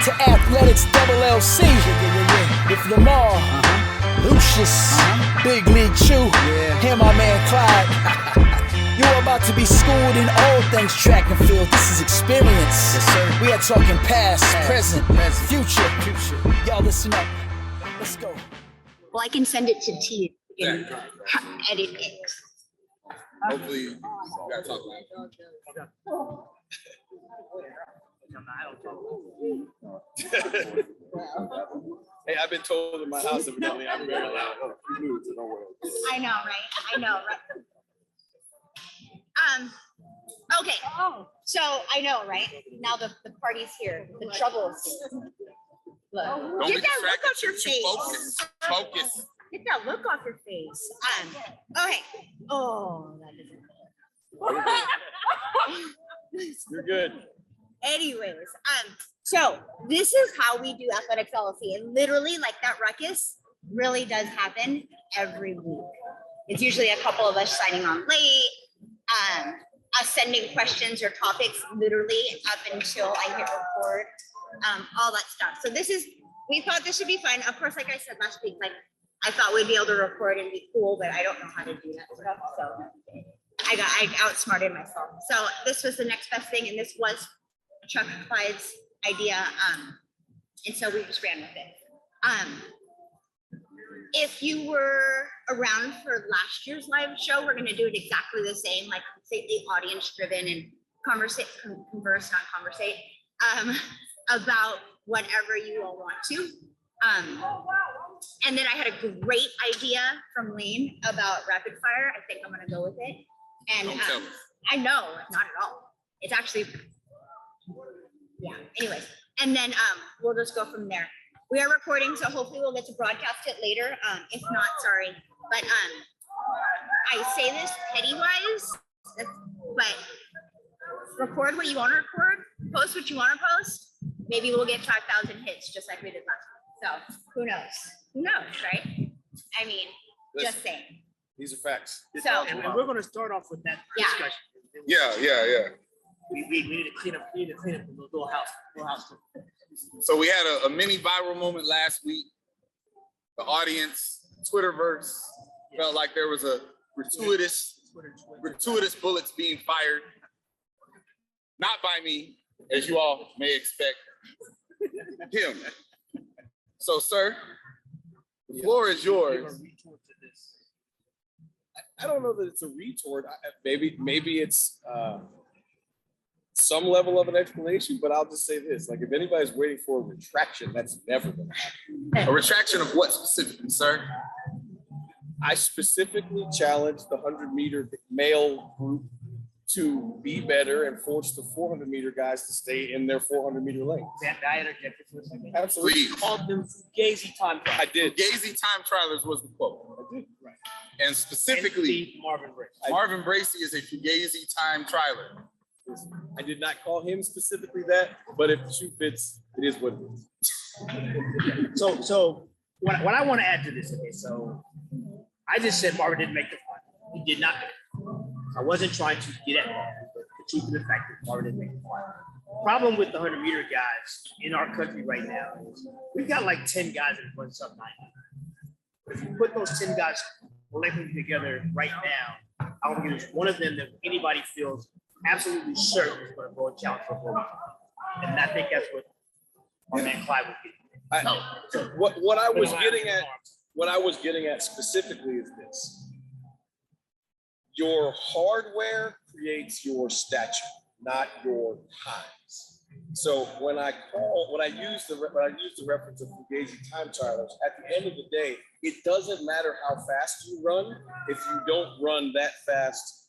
to Athletics LLC with Lamar, Lucius, Big League Chew, and my man Clyde. You're about to be schooled in all things track and field. This is experience. Yes, sir. We are talking past, present, future. Y'all listen up. Let's go. Well, I can send it to you and edit it. Hopefully, you gotta talk loud. Hey, I've been told in my house evidently I'm very loud. I know, right? I know, right? Okay. So I know, right? Now the party's here. The trouble is here. Look. Don't Get be that look distracted. off your face. Focus. Get that look off your face. Okay. Oh, that isn't. You're good. Anyways, so this is how we do Athletics LLC, and literally, like, that ruckus really does happen every week. It's usually a couple of us signing on late, us sending questions or topics literally up until I hit record, all that stuff. So we thought this would be fun. Of course, like I said last week, like, I thought we'd be able to record and be cool, but I don't know how to do that stuff. So I outsmarted myself. So this was the next best thing, and this was Chuck Clyde's idea, and so we just ran with it. If you were around for last year's live show, we're going to do it exactly the same, like completely audience driven and converse, not conversate, about whatever you all want to. And then I had a great idea from Lane about rapid fire. I think I'm going to go with it. And I know, not at all. It's actually, yeah, anyways. And then we'll just go from there. We are recording, so hopefully we'll get to broadcast it later. If not, sorry. But I say this petty-wise, but record what you want to record, post what you want to post. Maybe we'll get 5,000 hits just like we did last week. So who knows? Who knows, right? I mean, just saying. These are facts. So, and we're going to start off with that discussion. Yeah. We need to clean up the little house. So we had a mini viral moment last week. The audience, Twitterverse, felt like there was a gratuitous bullets being fired. Not by me, as you all may expect. Him. So, sir, the floor is yours. I don't know that it's a retort. Maybe it's some level of an explanation, but I'll just say this: like, if anybody's waiting for a retraction, that's never going to happen. A retraction of what specifically, sir? I specifically challenged the 100-meter male group to be better and force the 400-meter guys to stay in their 400-meter lane. I interjected for a second. Absolutely. Please. Called them Fugazi time trials. I did. Fugazi time trialers was the quote. I did. Right. And specifically, Marvin Brace. Marvin Bracey is a Fugazi time trialer. I did not call him specifically that, but if the shoe fits, it is what it is. So what I want to add to this, okay, so I just said Marvin didn't make the final. He did not make the final. I wasn't trying to get at that, but the truth of the fact that Marvin didn't make the final. Problem with the 100-meter guys in our country right now is we've got like 10 guys that run sub 90. If you put those 10 guys collectively together right now, I don't think there's one of them that anybody feels absolutely certain is going to go and challenge for a gold. And I think that's what our man Clyde would get. What I was getting at specifically is this: your hardware creates your stature, not your times. So when I use the reference of Fugazi time trialers, at the end of the day, it doesn't matter how fast you run if you don't run that fast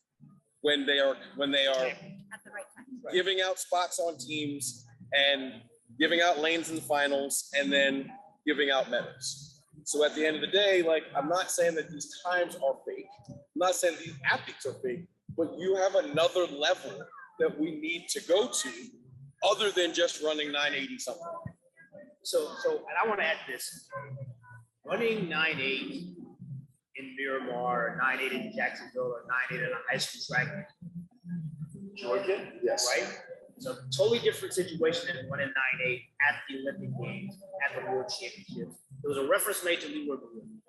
when they are at the right time. giving out spots on teams and giving out lanes in the finals and then giving out medals. So at the end of the day, like, I'm not saying that these times are fake. I'm not saying that these athletes are fake, but you have another level that we need to go to other than just running 980 something. So, and I want to add this: running 9.8 in Miramar, or 9.8 in Jacksonville, or 9.8 in a high school track, Georgia, Yes. right? It's a totally different situation than 1 in 9-8 at the Olympic Games, at the World Championships. There was a reference made to Leroy Balloon.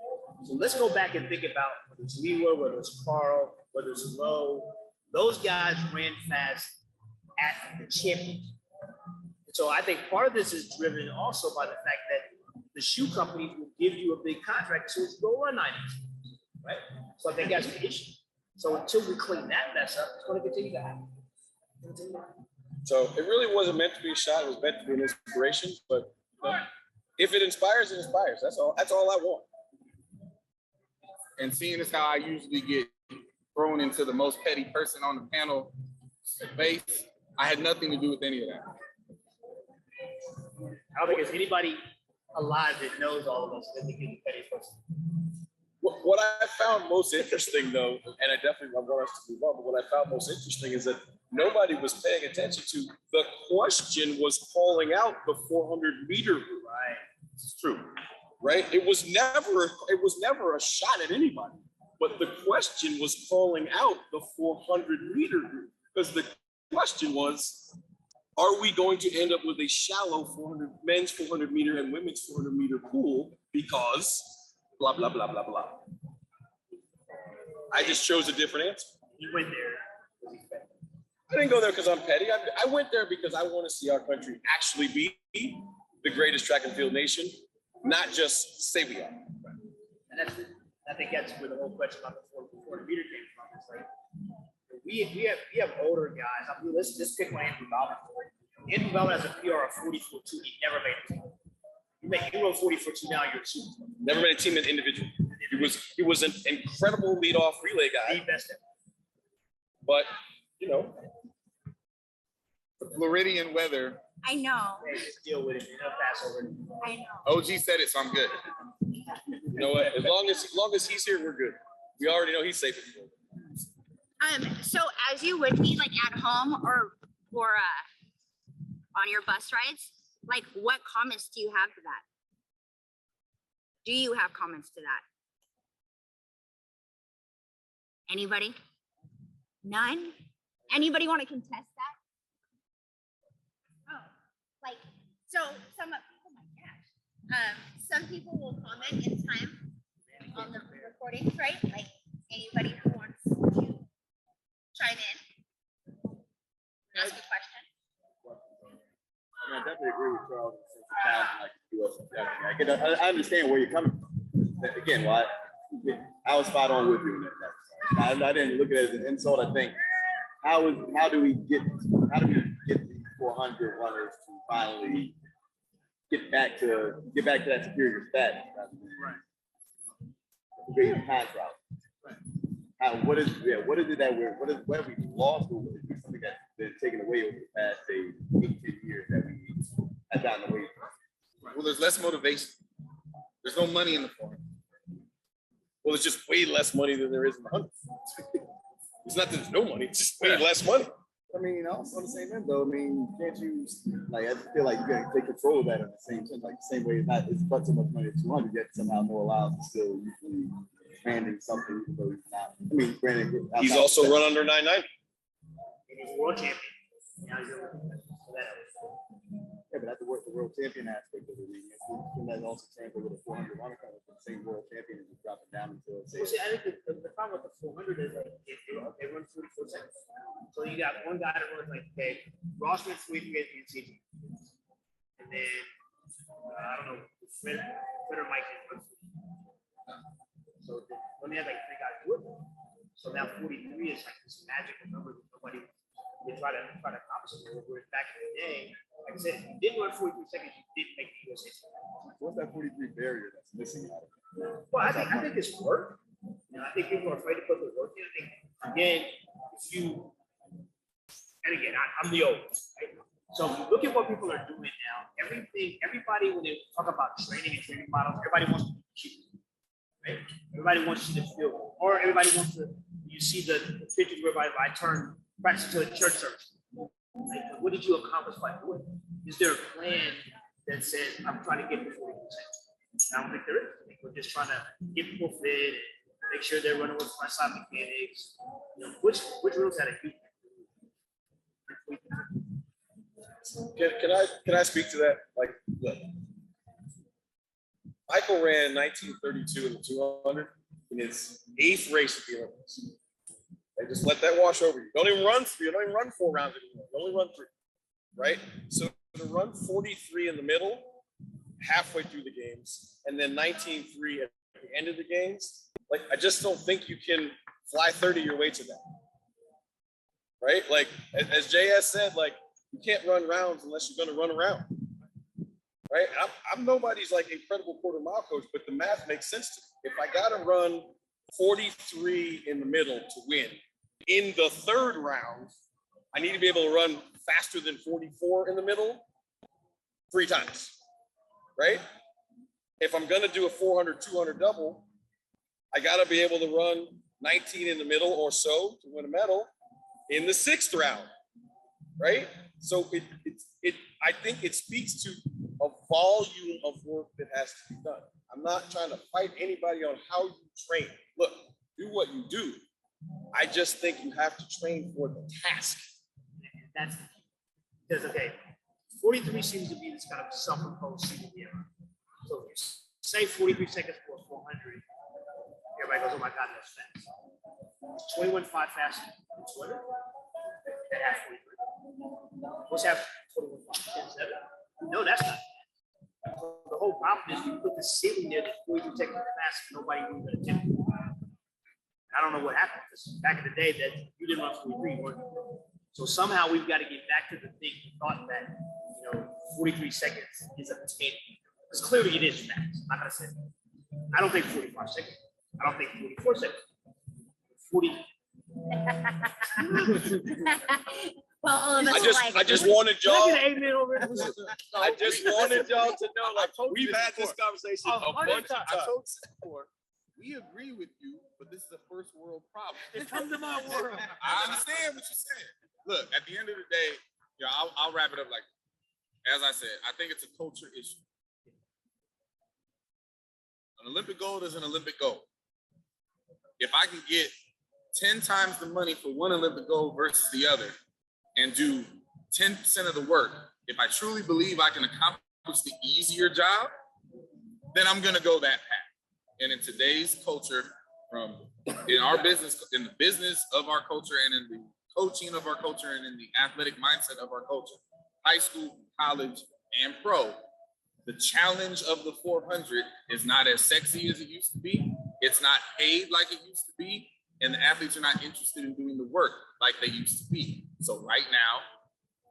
So let's go back and think about whether it's Leroy, whether it's Carl, whether it's Lowe. Those guys ran fast at the championship. So I think part of this is driven also by the fact that the shoe companies will give you a big contract so it's go run 9 inches, right? So I think that's the issue. So until we clean that mess up, it's going to continue to happen. So it really wasn't meant to be a shot. It was meant to be an inspiration. But if it inspires, it inspires. That's all. That's all I want. And seeing as how I usually get thrown into the most petty person on the panel base, I had nothing to do with any of that. I don't think there's anybody alive that knows all of us that they can be petty person. What I found most interesting, though, and I definitely want us to move on, but what I found most interesting is that nobody was paying attention to the question was calling out the 400-meter route. Right. It's true, right? It was never a shot at anybody, but the question was calling out the 400-meter route because the question was, are we going to end up with a shallow men's 400-meter and women's 400-meter pool because blah, blah, blah, blah, blah. I just chose a different answer. You went there. I didn't go there because I'm petty. I went there because I want to see our country actually be the greatest track and field nation, not just say we are. And that's it. I think that's where the whole question about the 400-meter came from. It's like, we have older guys. I mean, let's just pick on Andrew Bowman. Andrew Bowman has a PR of 40-4-2. He never made a team. You wrote 40-4-2 now, you're a super. Never made a team individual. He was an incredible leadoff relay guy. The best ever. But you know, The Floridian weather. I know. Hey, just deal with it. You're not pass over it. I know. OG said it, so I'm good. you know what? As long as he's here, we're good. We already know he's safe. So as you would be like at home or on your bus rides, like what comments do you have to that? Do you have comments to that? Anybody? None? Anybody want to contest that? Oh, like, so oh my gosh. Some people will comment in time on the recordings, right? Like anybody who wants to chime in, ask a question. I mean, I definitely agree with Charles in the sense of talent like the USTFCCA. I understand where you're coming from. Again, why I was spot on with you in that. I didn't look at it as an insult. I think how do we get the 400 runners to finally get back to that superior status? Right. Create a contract. Right. What is it that what have we lost, or what is something that's been taken away over the past, say, 8-10 years that we have gotten away from? Well, there's less motivation. There's no money in the farm. Well, it's just way less money than there is in the 100. It's not that there's no money; it's just way less money. I mean, also on the same end though, I mean, can't you, like, I feel like you gotta take control of that at the same time, like the same way it's but so much money at 200, yet somehow no allows to still usually expanding something, even though he's not. I mean, granted, He's also run under 990. And he's world champion. Now he's yeah, but that's the world champion aspect of it. I mean, and that also translates with a 400 runner kind of the same world champion and just dropping down until say. Well, see, I think the problem with the 400 is like they run 44 seconds. So you got one guy that runs like, okay, Ross went 3 in season, and then I don't know, Twitter might get run. So when they had like 3 guys do it, so now 43 is like this magical number that nobody they try to accomplish it. Whereas back in the day, like I said, if you did run 43 seconds, you didn't make the USA. What's that 43 barrier that's missing out of it? Well, I think it's work. You know, I think people are afraid to put the work in. I think again, I'm the oldest, right? So if you look at what people are doing now, everybody when they talk about training and training models, everybody wants to be cheap, right? Everybody wants you to feel, or everybody wants to. You see the pictures whereby I turn practice to a church service. Like, what did you accomplish by doing? Is there a plan that says I'm trying to get to 40%? I don't think there is. I think we're just trying to get people fit and make sure they're running with front side mechanics. You know, which rules had a huge. Can I speak to that? Like, look, Michael ran 1932 in the 200 in his 8th race at the Olympics. They just let that wash over you. Don't even run 3. Don't even run 4 rounds anymore. You only run 3, right? So to run 43 in the middle, halfway through the games, and then 19.3 at the end of the games, like I just don't think you can fly 30 your way to that, right? Like as JS said, like you can't run rounds unless you're going to run around, right? I'm nobody's like incredible quarter mile coach, but the math makes sense to me. If I got to run 43 in the middle to win, in the 3rd round, I need to be able to run faster than 44 in the middle 3 times, right? If I'm going to do a 400, 200 double, I got to be able to run 19 in the middle or so to win a medal in the 6th round, right? So I think it speaks to a volume of work that has to be done. I'm not trying to fight anybody on how you train. Look, do what you do. I just think you have to train for the task. That's because, okay, 43 seems to be this kind of self-imposed single error. So if you say 43 seconds for 400, everybody goes, oh my God, that's fast. 21.5 faster than Twitter. That has 43. What's happening? 21.5, 10.7. No, that's not fast. The whole problem is you put the ceiling there that 43 seconds fast, nobody will even attempt it. I don't know what happened, because back in the day that you didn't run 43, you weren't. So somehow we've got to get back to the thing we thought that, 43 seconds is obtainable. Because clearly it is fast. I'm not going to say that. I don't think 45 seconds. I don't think 44 seconds. 40. Well, all of us I just wanted y'all. I just wanted y'all to know, like, we've had this conversation a bunch of I times. told you before, we agree with you, but this is a first world problem. It's come to my world. I understand what you're saying. Look, at the end of the day, I'll wrap it up like, as I said, I think it's a culture issue. An Olympic gold is an Olympic gold. If I can get 10 times the money for one Olympic gold versus the other and do 10% of the work, if I truly believe I can accomplish the easier job, then I'm going to go that path. And in today's culture, in our business, in the business of our culture and in the coaching of our culture and in the athletic mindset of our culture, high school, college, and pro, the challenge of the 400 is not as sexy as it used to be. It's not paid like it used to be. And the athletes are not interested in doing the work like they used to be. So right now,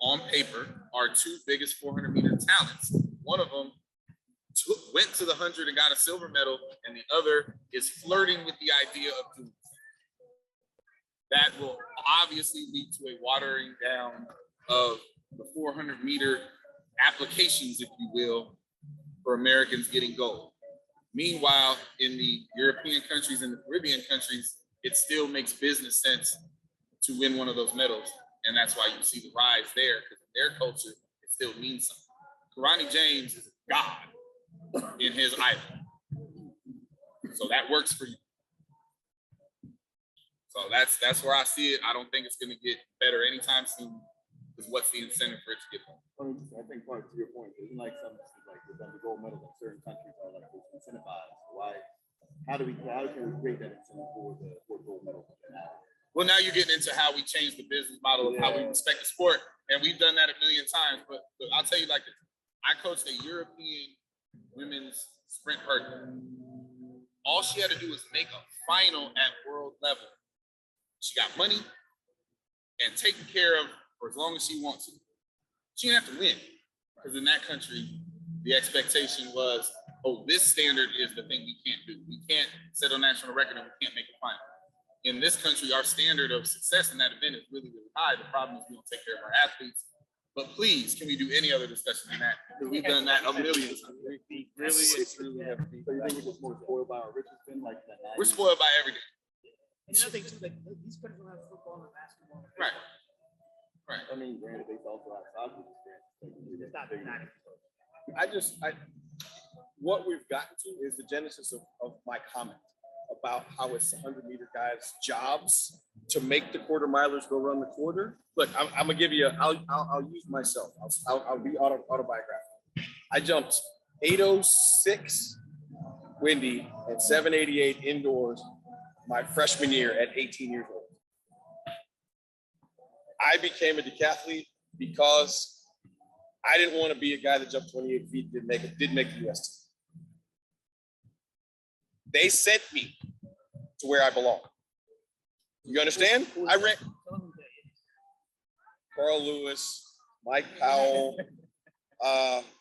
on paper, our 2 biggest 400 meter talents, one of them went to the 100 and got a silver medal, and the other is flirting with the idea of doing it. That will obviously lead to a watering down of the 400 meter applications, if you will, for Americans getting gold. Meanwhile, in the European countries and the Caribbean countries, it still makes business sense to win one of those medals. And that's why you see the rise there, because in their culture, it still means something. Karani James is a god in his idol. So that works for you. So that's where I see it. I don't think it's going to get better anytime soon, because what's the incentive for it to get better? I think part to your point, isn't like some like the gold medal in certain countries are like incentivized. Why? How can we create that incentive for the gold medal? Well, now you're getting into how we change the business model of how we respect the sport, and we've done that a million times. But I'll tell you like this: I coached a European women's sprint hurdle. All she had to do was make a final at world level. She got money and taken care of for as long as she wants to. She didn't have to win, because in that country, the expectation was, oh, this standard is the thing we can't do. We can't set a national record and we can't make a final. In this country, our standard of success in that event is really, really high. The problem is we don't take care of our athletes. But please, can we do any other discussion than that? Because we've done that a million times. It's really heavy. So you think we're just more spoiled by our riches than like that? We're spoiled by everything. And the other thing too, like these countries don't have football and basketball. Right. Right. I mean, granted, they also have soccer. It's not big. What we've gotten to is the genesis of my comment about how it's 100 meter guys' jobs to make the quarter milers go run the quarter. Look, I'm gonna give you. I'll use myself. I'll be autobiographical. I jumped 8:06 windy and 7:88 indoors my freshman year at 18 years old. I became a decathlete because I didn't want to be a guy that jumped 28 feet, didn't make the US team. They sent me to where I belong. You understand? I ran Carl Lewis, Mike Powell,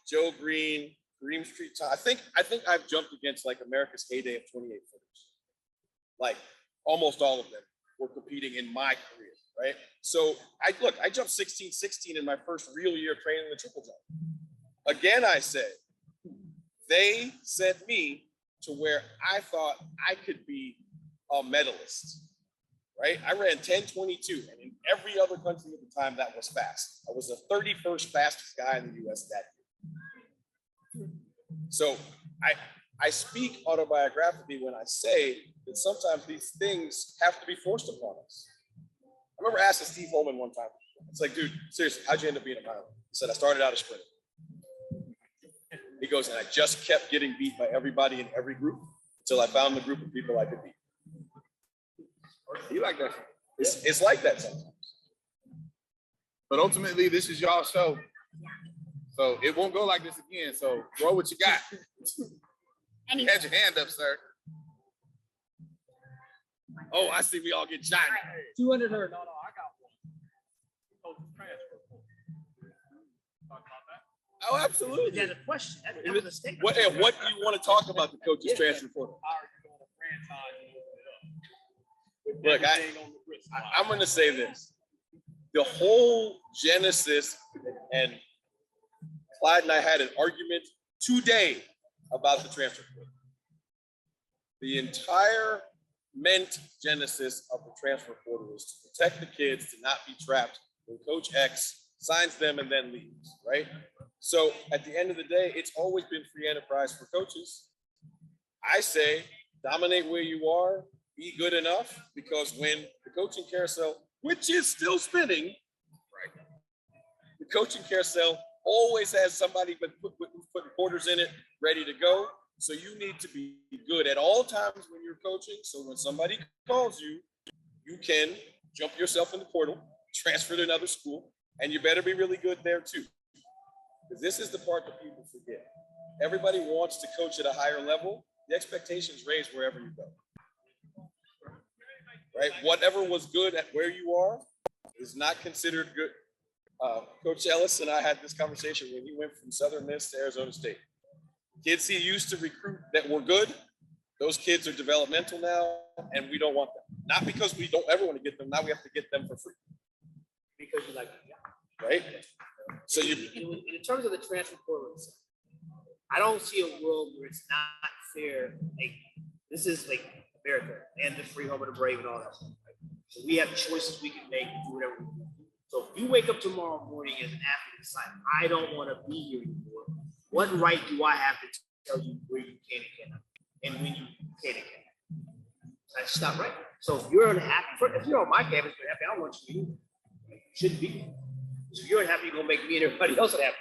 Joe Green, Kareem Street. I think I've jumped against like America's heyday of 28 footers. Like almost all of them were competing in my career, right? So I jumped 16-16 in my first real year training the triple jump. Again, I said, they sent me to where I thought I could be a medalist, right? I ran 10:22, and in every other country at the time that was fast. I was the 31st fastest guy in the US that year. So I speak autobiographically when I say that sometimes these things have to be forced upon us. I remember asking Steve Holman one time, it's like, dude, seriously, how'd you end up being a pilot? He said, I started out a sprinter. He goes, and I just kept getting beat by everybody in every group until I found the group of people I could beat. You like that? It's like that sometimes. But ultimately, this is y'all show. So it won't go like this again. So throw what you got. You had your hand up, sir. Oh, I see we all get shot. 200 or no, I got one. Coach's transfer. Talk about that. Oh, absolutely. There's a question. That was a statement. What do you want to talk about the coach's transfer portal? How are you going to franchise and open it up? Look, I'm going to say this. The whole genesis, and Clyde and I had an argument today about the transfer portal. The entire genesis of the transfer portal is to protect the kids to not be trapped when Coach X signs them and then leaves, right? So at the end of the day, it's always been free enterprise for coaches. I say, dominate where you are, be good enough, because when the coaching carousel, which is still spinning, right? The coaching carousel always has somebody putting quarters in it, ready to go. So you need to be good at all times when you're coaching. So when somebody calls you, you can jump yourself in the portal, transfer to another school, and you better be really good there too. Because this is the part that people forget. Everybody wants to coach at a higher level. The expectations raised wherever you go. Right? Whatever was good at where you are is not considered good. Coach Ellis and I had this conversation when he went from Southern Miss to Arizona State. Kids he used to recruit that were good, those kids are developmental now, and we don't want them. Not because we don't ever want to get them, now we have to get them for free. Because you like, yeah. Right? So in terms of the transfer portal, I don't see a world where it's not fair. Like, this is like America and the free home of the brave and all that stuff. Right? So we have choices we can make to do whatever we want. So if you wake up tomorrow morning as an athlete and decide, I don't want to be here anymore, what right do I have to tell you where you can and cannot, and when you can and cannot? That's just not right. So if you're unhappy, if you're on my campus, you're happy, I don't want you to be. You shouldn't be. So if you're unhappy, you're gonna make me and everybody else unhappy.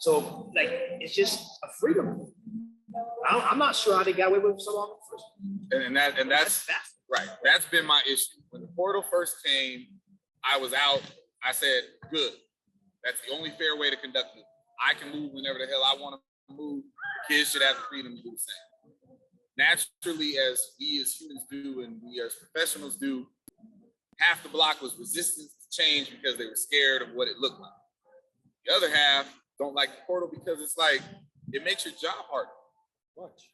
So like, it's just a freedom. I'm not sure how they got away with it so long first. And that's right. That's been my issue. When the portal first came, I was out. I said, good. That's the only fair way to conduct it. I can move whenever the hell I want to move. Kids should have the freedom to do the same. Naturally, as we as humans do and we as professionals do, half the block was resistance to change because they were scared of what it looked like. The other half don't like the portal because it's like, it makes your job harder. Watch.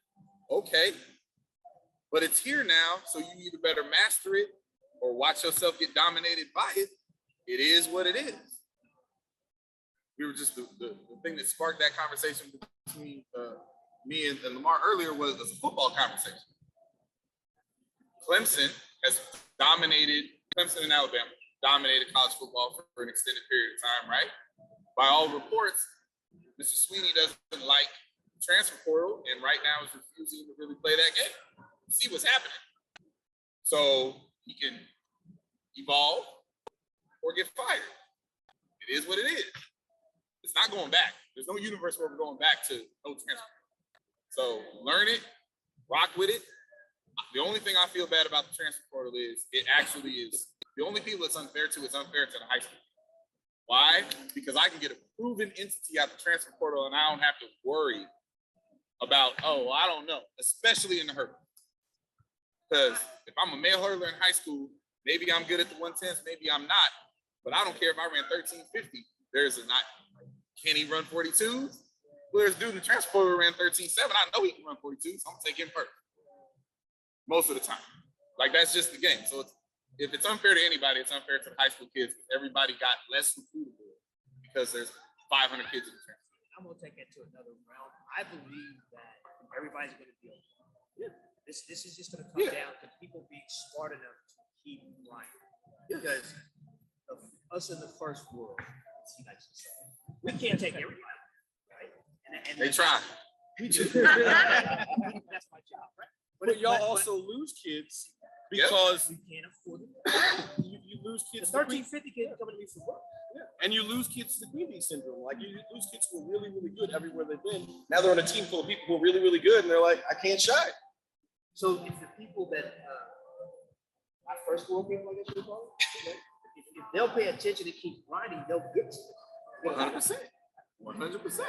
Okay. But it's here now, so you either better master it or watch yourself get dominated by it. It is what it is. We were just, the thing that sparked that conversation between me and Lamar earlier was a football conversation. Clemson and Alabama dominated college football for an extended period of time, right? By all reports, Mr. Sweeney doesn't like transfer portal and right now is refusing to really play that game. See what's happening. So he can evolve or get fired. It is what it is. It's not going back. There's no universe where we're going back to no transfer. So learn it, rock with it. The only thing I feel bad about the transfer portal is it actually is the only people it's unfair to the high school. Why? Because I can get a proven entity out the transfer portal and I don't have to worry about, oh, I don't know, especially in the hurdle. Because if I'm a male hurdler in high school, maybe I'm good at the 110s, maybe I'm not. But I don't care if I ran 1350. There's a not, can he run 42s? Well, there's a dude in the transfer portal who ran 13.7. I know he can run 42s, so I'm gonna take him first. Most of the time. Like that's just the game. So if it's unfair to anybody, it's unfair to the high school kids. Everybody got less recruitable because there's 500 kids in the transfer. I'm gonna take it to another realm. I believe that everybody's gonna be okay. This is just gonna come down to people being smart enough to keep grinding. Because of us in the first world, we can't take everybody, right? And They try. We do. That's my job, right? But y'all also lose kids because we can't afford it. you lose kids. The 1350 kids coming to me for work. And you lose kids to the Queen Bee syndrome. Like you lose kids who are really, really good everywhere they've been. Now they're on a team full of people who are really, really good, and they're like, I can't shine. So if the people that my first world people, I guess you call it, if they'll pay attention and keep grinding, they'll get to it. 100%. 100%.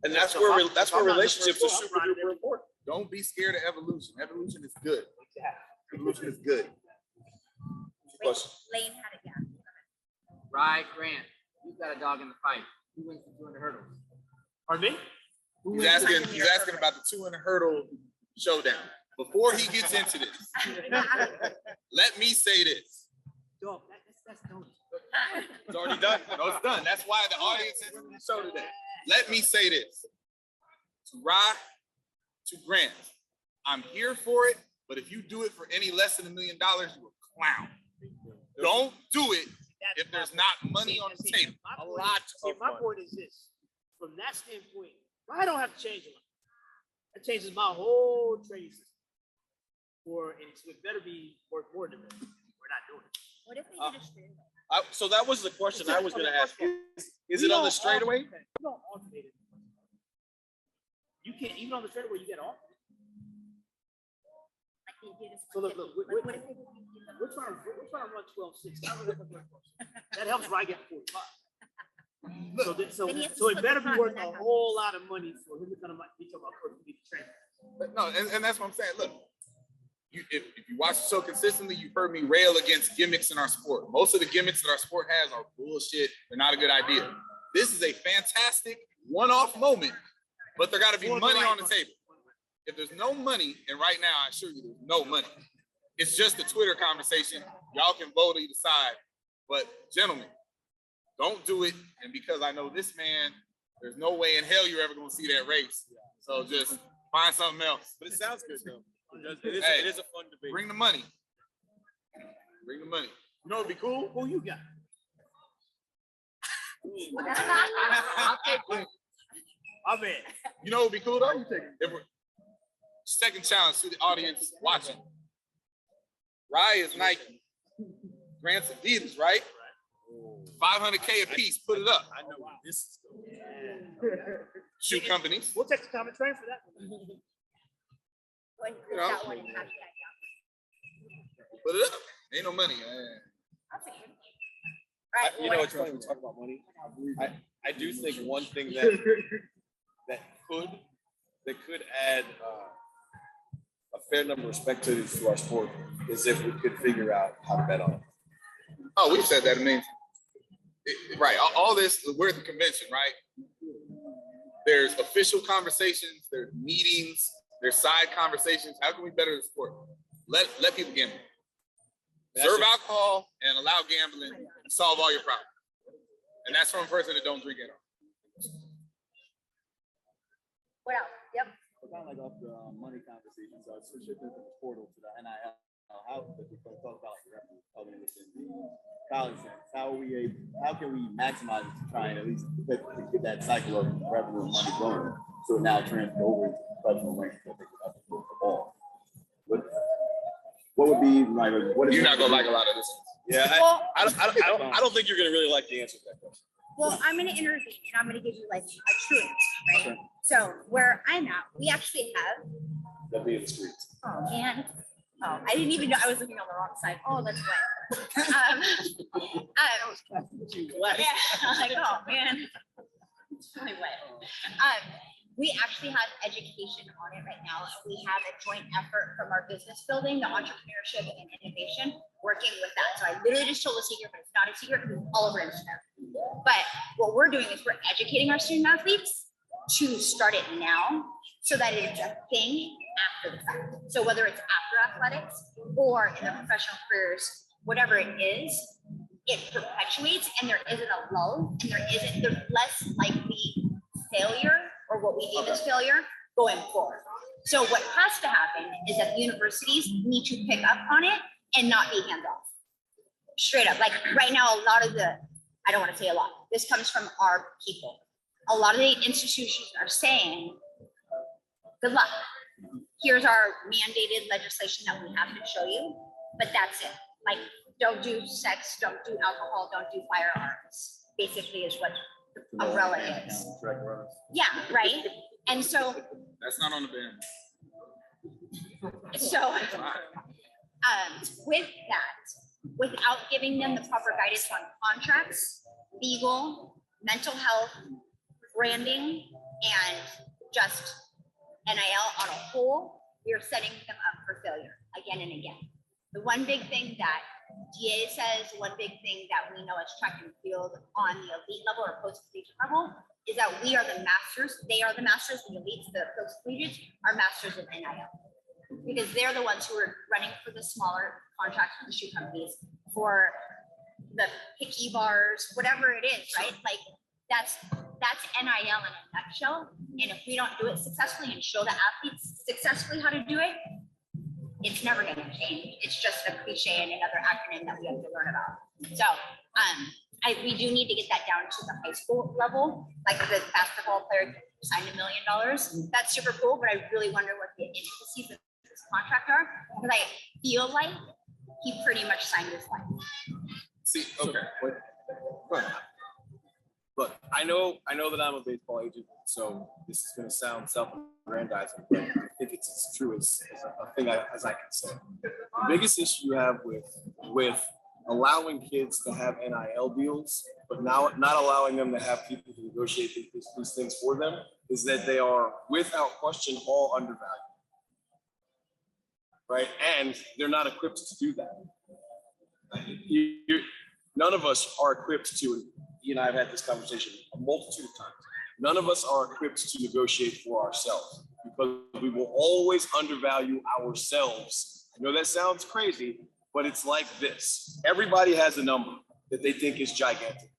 And that's where relationships are super duper important. Don't be scared of evolution. Evolution is good. Evolution is good. Lane had it, yeah. Rye Grant, you've got a dog in the fight. Who wins the 200 hurdles? Pardon me? He's asking about the 200 hurdle showdown. Before he gets into this, let me say this. Dog, that's done. It's already done. No, it's done. That's why the audience is in the show today. Let me say this. To Rye, to Grant, I'm here for it, but if you do it for any less than $1 million, you're a clown. Don't do it if there's not money on the table. My point is this. From that standpoint, I don't have to change a lot. That changes my whole training system. And it better be worth more than that. We're not doing it. What if they did a straight? So that was the question I was going to ask. Is it on the straightaway? You don't alternate it. You can't, even on the straightaway, you get off. So look, we're trying to run 12.6. That helps Rye get 45. So it better be worth a whole lot of money for him to kind of be talking about coach trainer. No, and that's what I'm saying. Look, if you watch the show consistently, you've heard me rail against gimmicks in our sport. Most of the gimmicks that our sport has are bullshit. They're not a good idea. This is a fantastic one-off moment, but there got to be money on the table. If there's no money, and right now I assure you there's no money, it's just a Twitter conversation. Y'all can vote either side, but gentlemen, don't do it. And because I know this man, there's no way in hell you're ever going to see that race. So just find something else. But it sounds good though. It is a fun debate. Bring the money. Bring the money. You know what'd be cool? Who you got? I'll take one. I bet. You know what'd be cool though? Second challenge to the audience watching. Rye is Nike. Grant's Adidas, right? 500K a piece. Put it up. I know where this is going. Shoe companies. We'll take the common train for that one. You know, put it up. Ain't no money. You know, it's funny we talk about money. I do think one thing that could add a fair number of spectators to our sport is if we could figure out how to bet on it. Oh, we've said that a million times. Right. All this, we're at the convention, right? There's official conversations, there's meetings, there's side conversations. How can we better the sport? Let people gamble. Serve alcohol and allow gambling and solve all your problems. And that's from a person that don't drink at all. What else? Yep. We're kind of like off the money conversation, so I switched it to the portal to the NIL. How talk about revenue coming within the college sense? How can we maximize it to try and at least get that cycle of revenue and money going, so it now transfers over into professional ranks that they can have to the ball? What would be like? What is You're not gonna like a lot of this. Yeah, Well, I don't think you're gonna really like the answer to that question. well, I'm going to intervene and I'm going to give you like a true answer, right? So where I'm at, we actually have. That'd be in the streets. Oh man. Oh, I didn't even know I was looking on the wrong side. Oh, that's wet. Yeah, I'm like, oh man, it's really wet. We actually have education on it right now. We have a joint effort from our business building, the entrepreneurship and innovation, working with that. So I literally just told a secret, but it's not a secret because it's all over Instagram. But what we're doing is we're educating our student athletes to start it now so that it's a thing after the fact. So whether it's after athletics or in their professional careers, whatever it is, it perpetuates and there isn't a lull and there's less likely failure or what we deem as failure going forward. So what has to happen is that the universities need to pick up on it and not be hands off. Straight up, like right now, a lot of the, I don't want to say a lot, this comes from our people. A lot of the institutions are saying, good luck. Here's our mandated legislation that we have to show you, but that's it. Like, don't do sex, don't do alcohol, don't do firearms, basically is what the umbrella is. Yeah, right? And so. That's not on the band. So, with that, without giving them the proper guidance on contracts, legal, mental health, branding, and just NIL on a whole, we're setting them up for failure again and again. The one big thing that DA says, one big thing that we know as track and field on the elite level or post-collegiate level is that we are the masters. They are the masters, the elites, the post-collegiates are masters of NIL. Because they're the ones who are running for the smaller contracts for the shoe companies, for the picky bars, whatever it is, right? Like that's NIL in a nutshell. And if we don't do it successfully and show the athletes successfully how to do it, it's never going to change. It's just a cliche and another acronym that we have to learn about. So we do need to get that down to the high school level. Like the basketball player signed $1 million. That's super cool, but I really wonder what the intricacies of this contract are, because I feel like he pretty much signed his life. See, okay. Go ahead. Look, I know that I'm a baseball agent, so this is going to sound self-aggrandizing, but I think it's as true as a thing as I can say. The biggest issue you have with allowing kids to have NIL deals, but now not allowing them to have people to negotiate these things for them, is that they are, without question, all undervalued, right? And they're not equipped to do that. None of us are equipped to, you and I have had this conversation a multitude of times. None of us are equipped to negotiate for ourselves because we will always undervalue ourselves. I know that sounds crazy, but it's like this. Everybody has a number that they think is gigantic,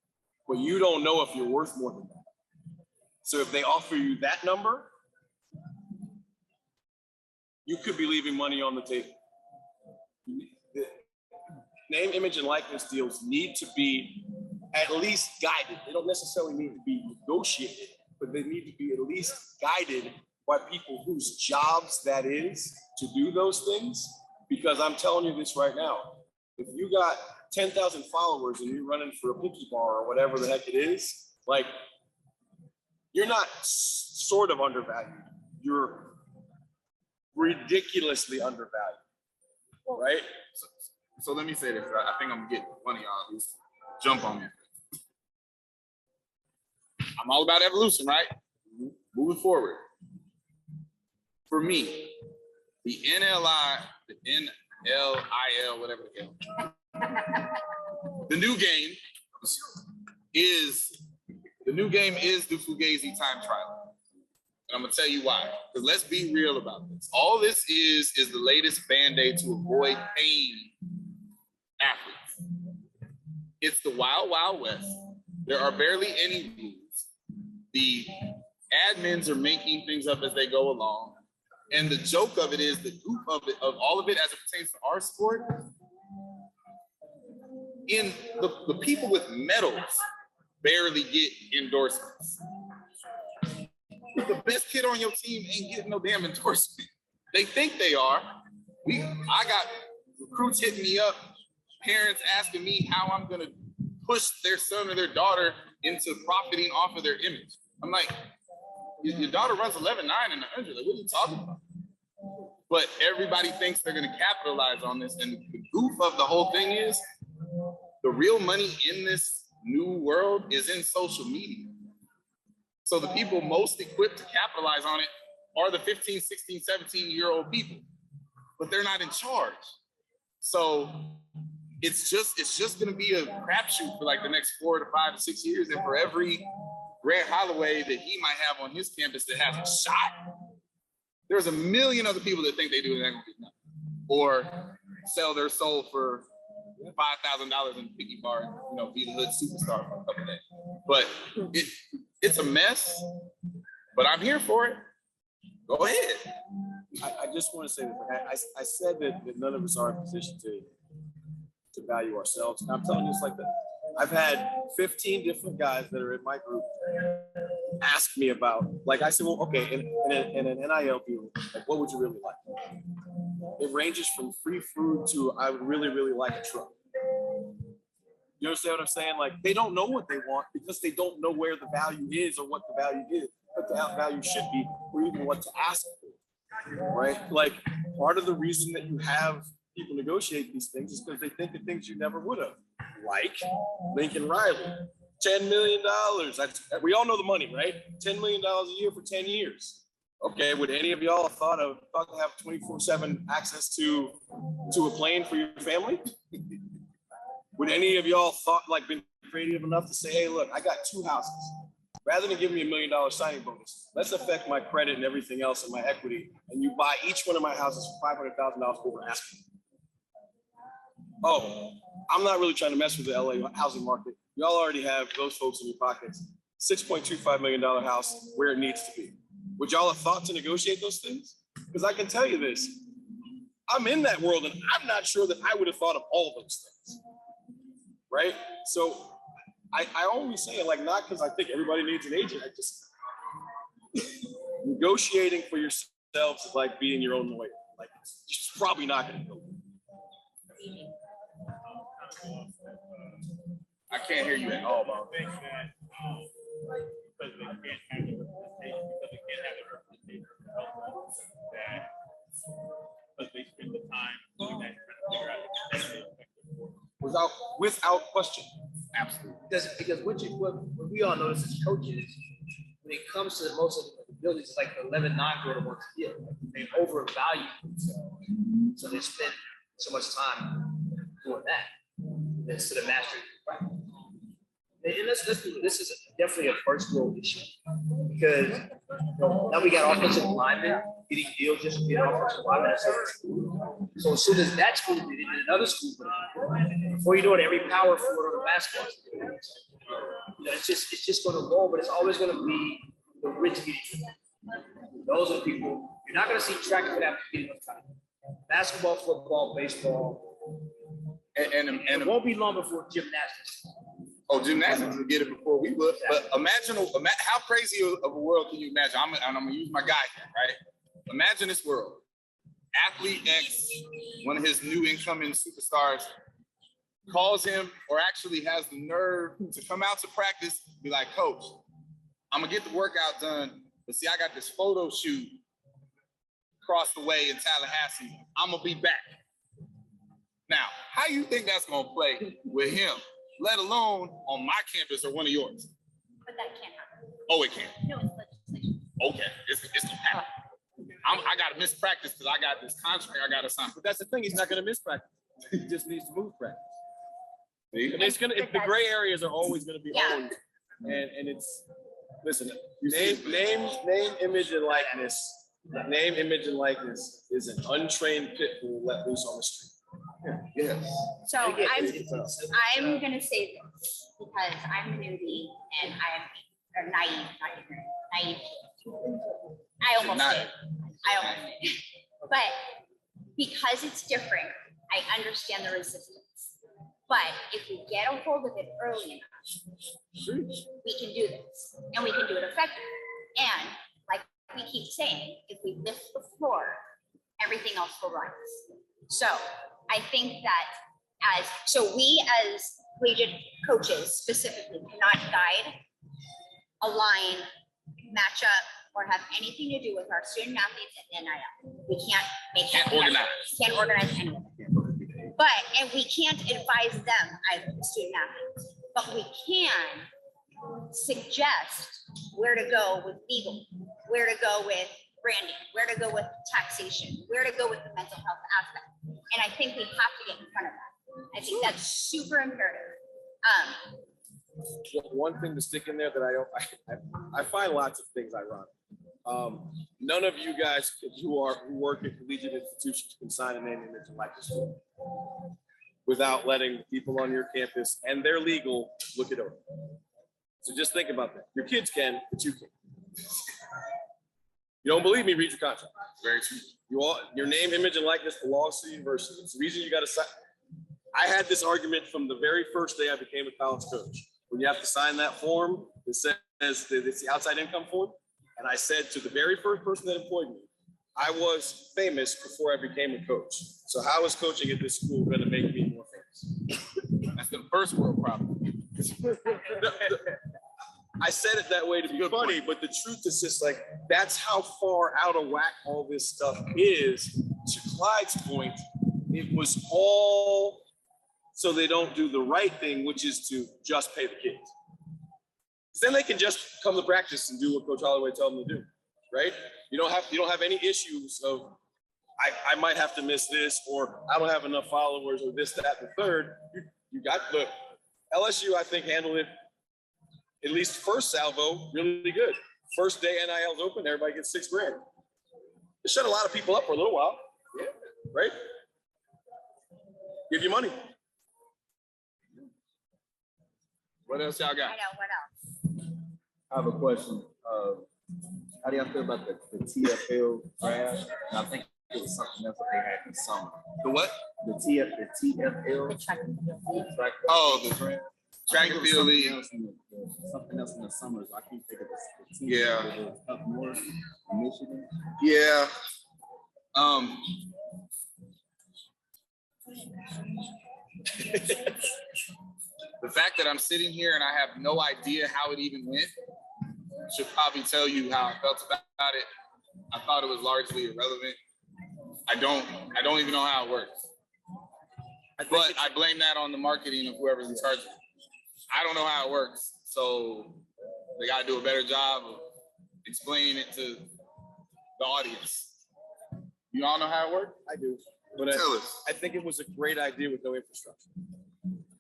but you don't know if you're worth more than that. So if they offer you that number, you could be leaving money on the table. Name, image, and likeness deals need to be at least guided. They don't necessarily need to be negotiated, but they need to be at least guided by people whose jobs that is to do those things. Because I'm telling you this right now, if you got 10,000 followers and you're running for a picky bar or whatever the heck it is, like, you're not sort of undervalued. You're ridiculously undervalued, right? So let me say this. I think I'm getting one of y'all at least jump on me. I'm all about evolution, right? Moving forward. For me, the NLI, the NLIL, whatever the hell, the new game is the Fugazi time trial. And I'm gonna tell you why. Because let's be real about this. All this is the latest band-aid to avoid paying athletes. It's the wild, wild west. There are barely any rules. The admins are making things up as they go along. And the joke of it is the goof of all of it as it pertains to our sport. In the people with medals barely get endorsements. The best kid on your team ain't getting no damn endorsement. They think they are. I got recruits hitting me up. parents asking me how I'm gonna push their son or their daughter into profiting off of their image. I'm like, your daughter runs 11.9 in 100. Like, what are you talking about? But everybody thinks they're gonna capitalize on this. And the goof of the whole thing is the real money in this new world is in social media. So the people most equipped to capitalize on it are the 15, 16, 17-year-old people, but they're not in charge. So it's just gonna be a crapshoot for like the next 4 to 5 to 6 years. And for every Grant Holloway that he might have on his campus that has a shot, there's a million other people that think they do it and ain't gonna get nothing. Or sell their soul for $5,000 in a piggy bar and, you know, be the hood superstar for a couple days. But it's a mess, but I'm here for it. Go ahead. I just want to say that I said that none of us are in a position to value ourselves. And I'm telling you this like that. I've had 15 different guys that are in my group ask me about, like, I said, well, okay, in an NIL deal, like, what would you really like? It ranges from free food to I would really, really like a truck. You understand what I'm saying? Like, they don't know what they want because they don't know where the value is or what the value is, what the value should be, or even what to ask for, right? Like, part of the reason that you have people negotiate these things is because they think of things you never would have, like Lincoln Riley, $10 million. We all know the money, right? $10 million a year for 10 years. Okay, would any of y'all thought to have 24/7 access to a plane for your family? Would any of y'all been creative enough to say, hey, look, I got 2 houses. Rather than giving me $1 million signing bonus, let's affect my credit and everything else and my equity, and you buy each one of my houses for $500,000 over asking. Oh, I'm not really trying to mess with the LA housing market. Y'all already have those folks in your pockets. $6.25 million house where it needs to be. Would y'all have thought to negotiate those things? Because I can tell you this, I'm in that world and I'm not sure that I would have thought of all of those things, right? So I always say it, like, not because I think everybody needs an agent, I just, negotiating for yourselves is like being your own lawyer. Like, it's probably not gonna go. I can't hear you at all, bro. Think that because they can't have the representation, that because they spend the time doing that, trying to figure out Without question. Absolutely. Because what we all notice as coaches, when it comes to most of the buildings, it's like the 11-9 go to one deal. They overvalue themselves, so they spend so much time doing that instead of mastering the craft. And this is definitely a first world issue because now we got offensive linemen getting deals just to get offensive linemen at certain school. So as soon as that school did it, and another school did it, before you know it, every power forward on the basketball team. You know, it's just going to roll, but it's always going to be the rich getting. Those are people you're not going to see track and field getting enough time. Basketball, football, baseball, and it won't be long before gymnastics. Oh, gymnastics will get it before we would. But imagine how crazy of a world can you imagine? I'm gonna use my guy here, right? Imagine this world. Athlete X, one of his new incoming superstars, calls him or actually has the nerve to come out to practice, be like, Coach, I'm gonna get the workout done, but see, I got this photo shoot across the way in Tallahassee. I'm gonna be back. Now, how you think that's gonna play with him? Let alone on my campus or one of yours. But that can't happen. Oh, it can. No, it's legislation. Okay, it's gonna happen. I gotta miss practice because I got this contract I gotta sign. But that's the thing, he's not gonna miss practice. He just needs to move practice. See? And the gray areas are always gonna be owned. And it's, listen, name, image, and likeness. Name, image, and likeness is an untrained pit bull let loose on the street. Yes. So I'm gonna say this because I'm a newbie and I'm naive, not ignorant, naive. I almost did. But because it's different, I understand the resistance. But if we get a hold of it early enough, we can do this and we can do it effectively. And like we keep saying, if we lift the floor, everything else will rise. So I think that So we as collegiate coaches specifically cannot guide, align, match up, or have anything to do with our student athletes and NIL. We can't make that. Can't organize any of it. But, and we can't advise them either, the student athletes, but we can suggest where to go with legal, where to go with branding, where to go with taxation, where to go with the mental health aspect. And I think we have to get in front of that. I think that's super imperative. One thing to stick in there that I find lots of things ironic. None of you guys who work at collegiate institutions can sign a name, image, and likeness without letting people on your campus and their legal look it over. So just think about that. Your kids can, but you can't. You don't believe me? Read your contract. Very true. Your name, image, and likeness belongs to the university. It's the reason you got to sign. I had this argument from the very first day I became a college coach. When you have to sign that form, it says that it's the outside income form. And I said to the very first person that employed me, I was famous before I became a coach. So how is coaching at this school going to make me more famous? That's the first world problem. I said it that way to be funny, but the truth is just like, that's how far out of whack all this stuff is. To Clyde's point, it was all so they don't do the right thing, which is to just pay the kids. Then they can just come to practice and do what Coach Holloway told them to do, right? You don't have any issues of I might have to miss this, or I don't have enough followers, or this, that, and the third. You got the LSU, I think, handled it, at least first salvo, really good. First day NIL's open, everybody gets $6,000. It shut a lot of people up for a little while, yeah, right? Give you money. What else y'all got? I know, what else? I have a question. How do y'all feel about the TFL draft? And I think it was something else that they had in the summer. The what? The TFL. The track and field. Oh, the track and field league. Something else in the summer. So I can't think of the team. Yeah. Up north, Michigan. Yeah. The fact that I'm sitting here and I have no idea how it even went should probably tell you how I felt about it. I thought it was largely irrelevant. I don't even know how it works. But I blame that on the marketing of whoever's in charge of it. I don't know how it works. So they got to do a better job of explaining it to the audience. You all know how it works? I do. But Tell us. I think it was a great idea with no infrastructure,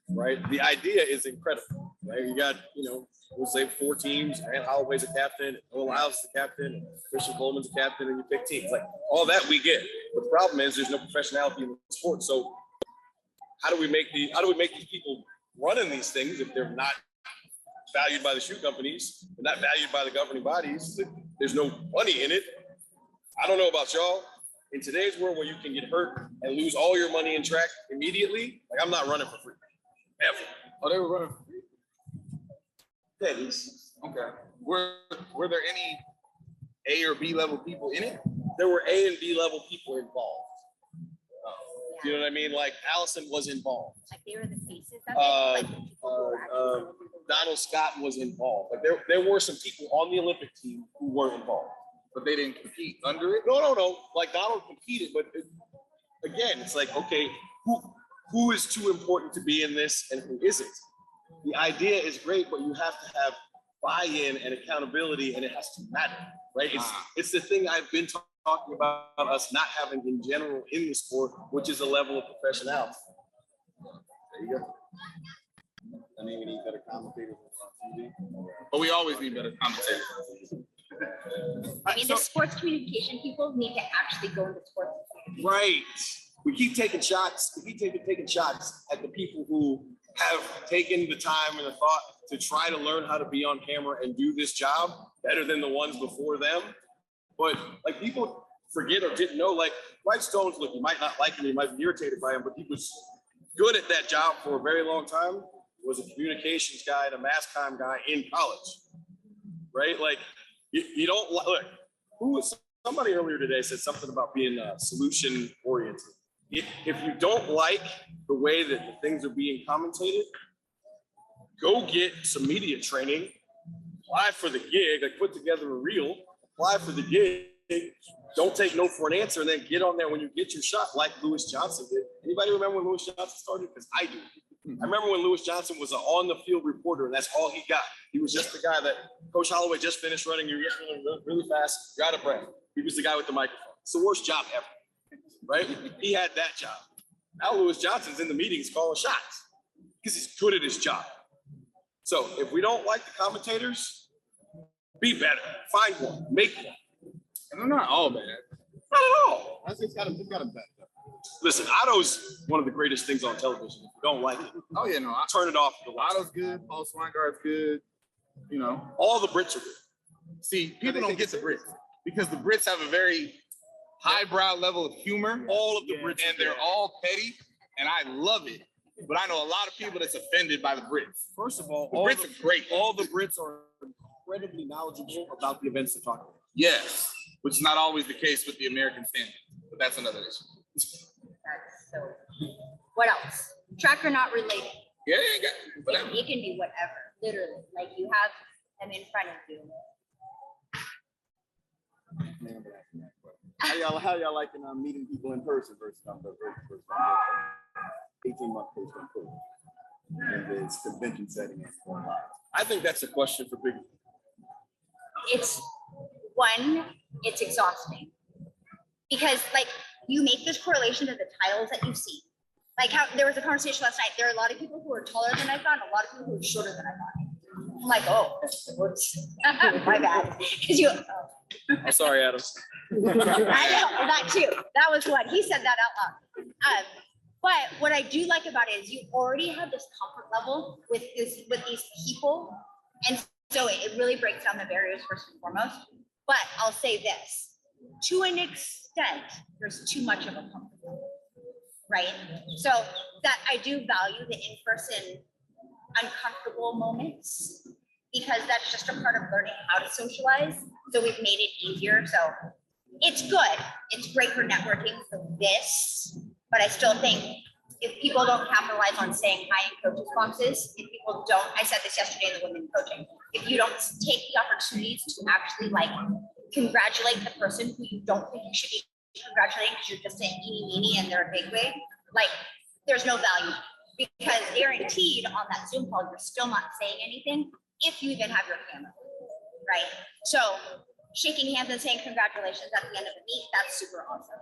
right? The idea is incredible, right? You got, we'll say 4 teams, and Holloway's a captain, Will Lyles is the captain, and Christian Coleman's a captain, and you pick teams. Like, all that we get. But the problem is there's no professionality in the sport. So how do we make these people running these things if they're not valued by the shoe companies, they're not valued by the governing bodies, there's no money in it? I don't know about y'all. In today's world where you can get hurt and lose all your money in track immediately, like, I'm not running for free, ever. Oh, they were running for free? Pennies. Okay. Were there any A or B level people in it? There were A and B level people involved. You know what I mean? Like, Allison was involved. Like they were the faces of it. Like the people who were actually Donald Scott was involved. Like, there were some people on the Olympic team who were involved. But they didn't compete under it? No. Like, Donald competed, but again, it's like, okay, who is too important to be in this and who isn't? The idea is great, but you have to have buy-in and accountability, and it has to matter, right? It's the thing I've been talking about us not having in general in the sport, which is a level of professionality. There you go. I mean, we need better commentators on TV. But we always need better commentators. I mean, the sports communication people need to actually go into sports. Right. We keep taking shots. We keep taking shots at the people who have taken the time and the thought to try to learn how to be on camera and do this job better than the ones before them. But like, people forget or didn't know, like, Dwight Stones, look, you might not like him, you might be irritated by him, but he was good at that job for a very long time. He was a communications guy and a mass comm guy in college, right? Like, you don't look. Somebody earlier today said something about being solution oriented. if you don't like the way that the things are being commentated, go get some media training, apply for the gig, like put together a reel, apply for the gig, don't take no for an answer, and then get on there when you get your shot, like Lewis Johnson did. Anybody remember when Lewis Johnson started? Because I do. I remember when Lewis Johnson was an on-the-field reporter, and that's all he got. He was just the guy that Coach Holloway just finished running. You're just running really fast. You're out of breath. He was the guy with the microphone. It's the worst job ever, right? He had that job. Now Lewis Johnson's in the meetings calling shots because he's good at his job. So if we don't like the commentators, be better. Find one. Make one. And they're not all bad. Not at all. It's got a bad. Listen, Otto's one of the greatest things on television. If you don't like it, Oh yeah, no. turn it off. Otto's good. Paul Swinegard's good. You know, All the Brits are good. see, people don't get the Brits because the Brits have a very highbrow level of humor. All of the Brits and they're all petty, and I love it. But I know a lot of people that's offended by the Brits. First of all, The Brits are great. all the Brits are incredibly knowledgeable about the events they're talking about. Yes, which is not always the case with the American standard, but that's another issue. So, what else? Track or not related. Yeah, yeah, got whatever. It can be whatever, literally. Like you have them in front of you. How y'all liking meeting people in person versus the virtual 18-month coach on coach in this convention setting and online? I think that's a question for big. It's exhausting because like you make this correlation to the titles that you see. Like how there was a conversation last night. There are a lot of people who are taller than I thought, and a lot of people who are shorter than I thought. I'm like, oh, whoops, my bad. Because you, I'm sorry, Adam. I know that too. That was what he said that out loud. But what I do like about it is you already have this comfort level with these people, and so it really breaks down the barriers first and foremost. But I'll say this: to an extent, there's too much of a comfort level, right? So that I do value the in-person uncomfortable moments because that's just a part of learning how to socialize. So we've made it easier. So it's good. It's great for networking for this, but I still think if people don't capitalize on saying hi in coaches boxes, if people don't, I said this yesterday in the women coaching, if you don't take the opportunities to actually like congratulate the person who you don't think you should be congratulating because you're just saying eeny meeny and they're a big wig, like there's no value because guaranteed on that Zoom call, you're still not saying anything if you even have your camera, right? So shaking hands and saying congratulations at the end of the meet, that's super awesome.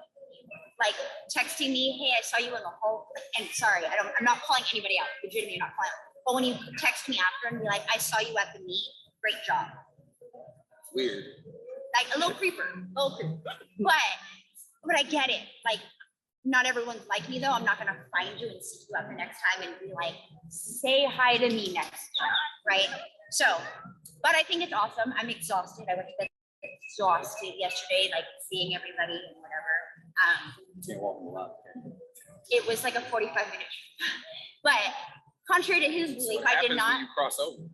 Like texting me, hey, I saw you in the hall, and sorry, I'm not calling anybody out, legitimately not calling out. But when you text me after and be like, I saw you at the meet, great job. Weird. Like a little creeper. But I get it. Like not everyone's like me though. I'm not gonna find you and seek you out the next time and be like, say hi to me next time, right? So, but I think it's awesome. I'm exhausted. I went to bed exhausted yesterday, like seeing everybody and whatever. Can't walk a lot. It was like a 45-minute, but contrary to his belief, I did not. You cross over.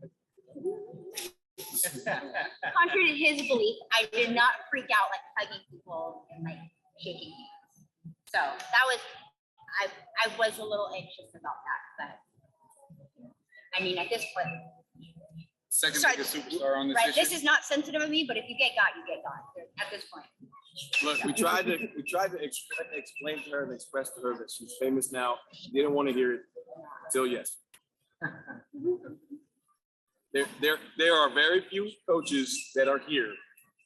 Contrary to his belief, I did not freak out like hugging people and like shaking hands. So that was, I was a little anxious about that, but I mean, at this point, Second Sorry, biggest superstar on this right? issue. This is not sensitive of me, but if you get got, you get got at this point. Look, we tried to explain to her and express to her that she's famous now. She didn't want to hear it till yes. There are very few coaches that are here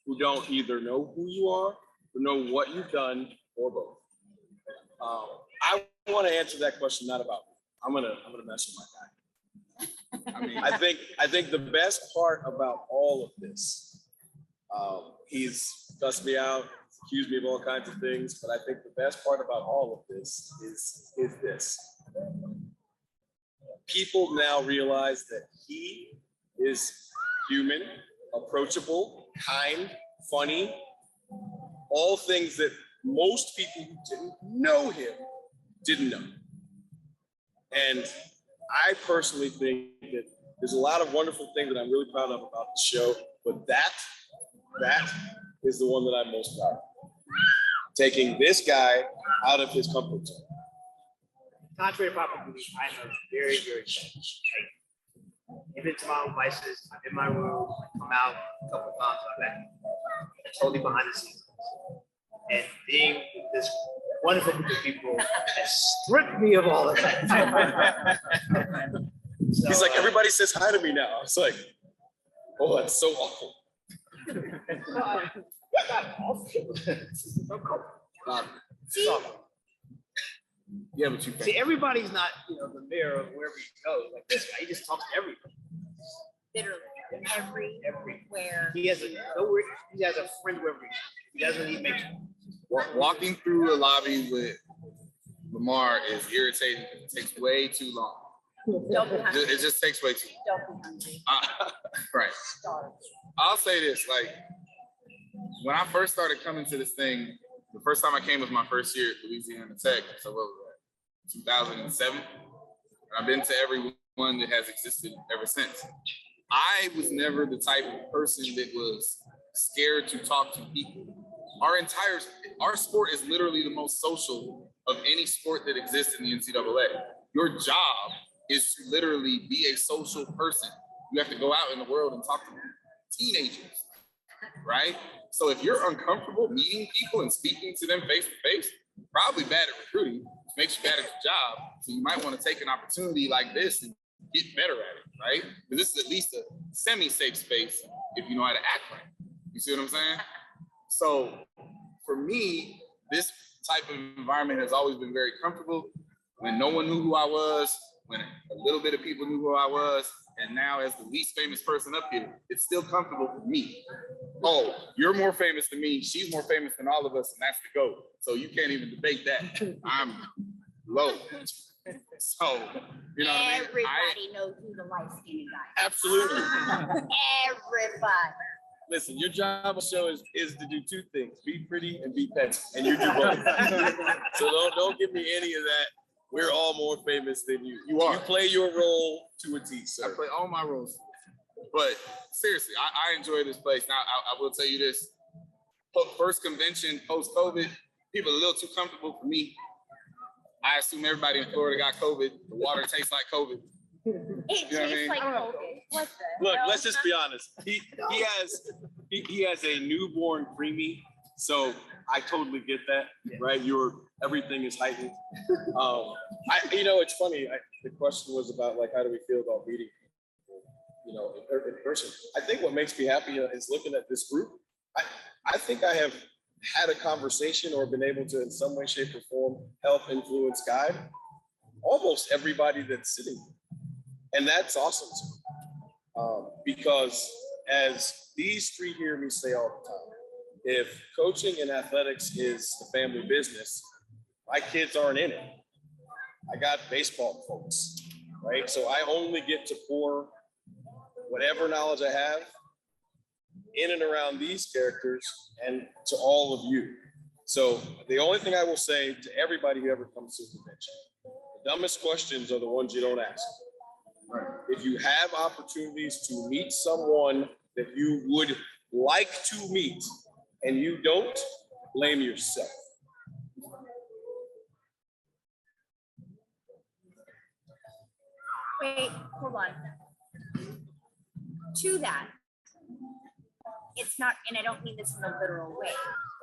who don't either know who you are or know what you've done or both. I want to answer that question, not about me. I'm gonna mess with my guy. I mean, I think the best part about all of this, he's cussed me out, accused me of all kinds of things, but I think the best part about all of this is this. People now realize that he is human, approachable, kind, funny, all things that most people who didn't know him didn't know. And I personally think that there's a lot of wonderful things that I'm really proud of about the show, but that is the one that I'm most proud of. taking this guy out of his comfort zone. Contrary to popular belief, I am a very, very selfish. Give it to my own vices. I'm in my room, I come out a couple of times, I'm back. Totally behind the scenes. And being with this wonderful group of people has stripped me of all of that. So, He's like, everybody says hi to me now. It's like, oh, that's so awful. See, Yeah, but you See, everybody's not, the mayor of wherever he goes. Like this guy, he just talks to everybody. literally everywhere. He has a friend wherever he goes. He doesn't need make. Walking through a lobby with Lamar is irritating. It takes way too long. Don't be hungry. It just takes way too long. Don't be hungry. Right. Starve. I'll say this, like, when I first started coming to this thing, the first time I came was my first year at Louisiana Tech. So what was that, 2007? And I've been to every one that has existed ever since. I was never the type of person that was scared to talk to people. Our sport is literally the most social of any sport that exists in the NCAA. Your job is to literally be a social person. You have to go out in the world and talk to teenagers, right? So if you're uncomfortable meeting people and speaking to them face to face, probably bad at recruiting, which makes you bad at your job. So you might want to take an opportunity like this and get better at it, right? Because this is at least a semi-safe space if you know how to act right. You see what I'm saying? So for me, this type of environment has always been very comfortable. When no one knew who I was, when a little bit of people knew who I was, and now as the least famous person up here, it's still comfortable for me. Oh, you're more famous than me. She's more famous than all of us, and that's the GOAT. So you can't even debate that. I'm low. So, you know what I mean? Everybody knows who the light-skinned guy is. Absolutely. Everybody. Listen, your job on the show is to do two things: be pretty and be petty, and you do both. So don't give me any of that. We're all more famous than you. You play your role to a T, sir. I play all my roles. But seriously, I enjoy this place. Now, I will tell you this. First convention post-COVID, people are a little too comfortable for me. I assume everybody in Florida got COVID. The water tastes like COVID. It You know what I tastes mean? like COVID. What the Look, hell? let's just be honest. He has a newborn preemie, so I totally get that, right? Everything is heightened. It's funny. The question was about like, how do we feel about meeting people, in person? I think what makes me happy is looking at this group. I think I have had a conversation or been able to, in some way, shape, or form, help, influence, guide almost everybody that's sitting here. And that's awesome to me. Because as these three hear me say all the time, if coaching and athletics is the family business, my kids aren't in it. I got baseball folks, right? So I only get to pour whatever knowledge I have in and around these characters and to all of you. So the only thing I will say to everybody who ever comes to the convention, the dumbest questions are the ones you don't ask. If you have opportunities to meet someone that you would like to meet and you don't, blame yourself. Wait, hold on. To that, it's not, and I don't mean this in a literal way.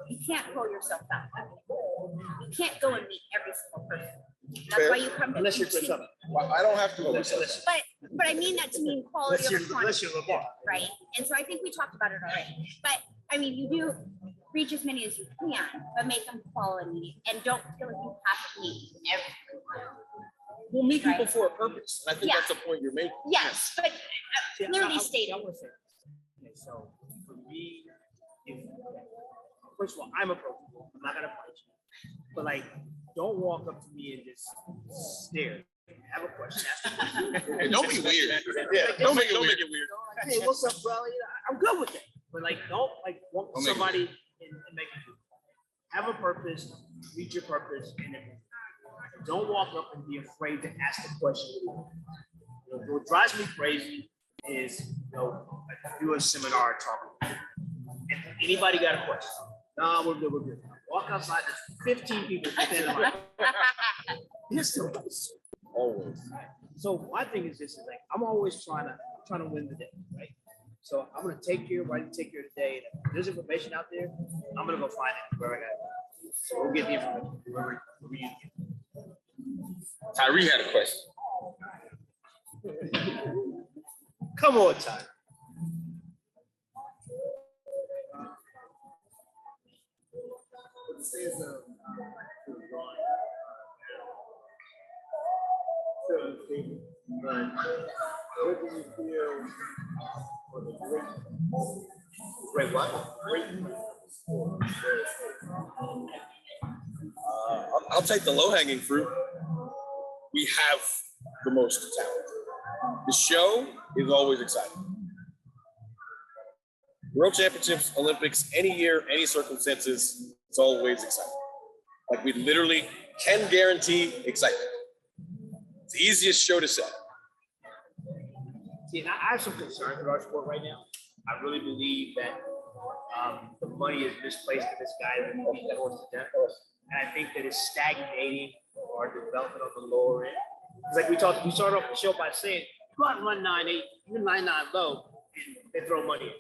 You can't pull yourself out. You can't go and meet every single person. That's Fair. why you come to Unless you're continue. Chris Evans. Well, I don't have to. But I mean that to mean quality over Unless quantity, you're LeBron. right? And so I think we talked about it already. But I mean, you do reach as many as you can, but make them quality and don't feel like you have to meet everyone. We'll meet people Right. for a purpose. And I think Yeah. that's the point you're making. Yes, but See, clearly I stated. wanna say this. Okay, so for me, first of all, I'm approachable. I'm not gonna punch you. But like, don't walk up to me and just stare. Have a question. Hey, don't be weird. Yeah, don't make it weird. Hey, what's up, bro? I'm good with that. But like, don't like walk to Don't make it somebody and make it do. Have a purpose, reach your purpose, and then don't walk up and be afraid to ask the question. What drives me crazy is, do a seminar talk. And anybody got a question? Nah, we're good. Walk walk outside, there's 15 people standing around. It's still nice. Always. So my thing is this: is like I'm always trying to win the day, right? So I'm gonna take care of what I need to take care of today. And if there's information out there, I'm gonna go find it where I got it. So we'll get the information wherever you get it. Tyree had a question. Come on, Ty. What do you feel for the Great what? I'll take the low-hanging fruit. We have the most talent. The show is always exciting. World Championships, Olympics, any year, any circumstances, it's always exciting. Like we literally can guarantee excitement. It's the easiest show to set. See, and I have some concerns with our sport right now. I really believe that the money is misplaced in this guy that beat that horse to death. And I think that it's stagnating our development on the lower end. It's like we started off the show by saying, go out and run 9.8, even 9.9 low, and they throw money in.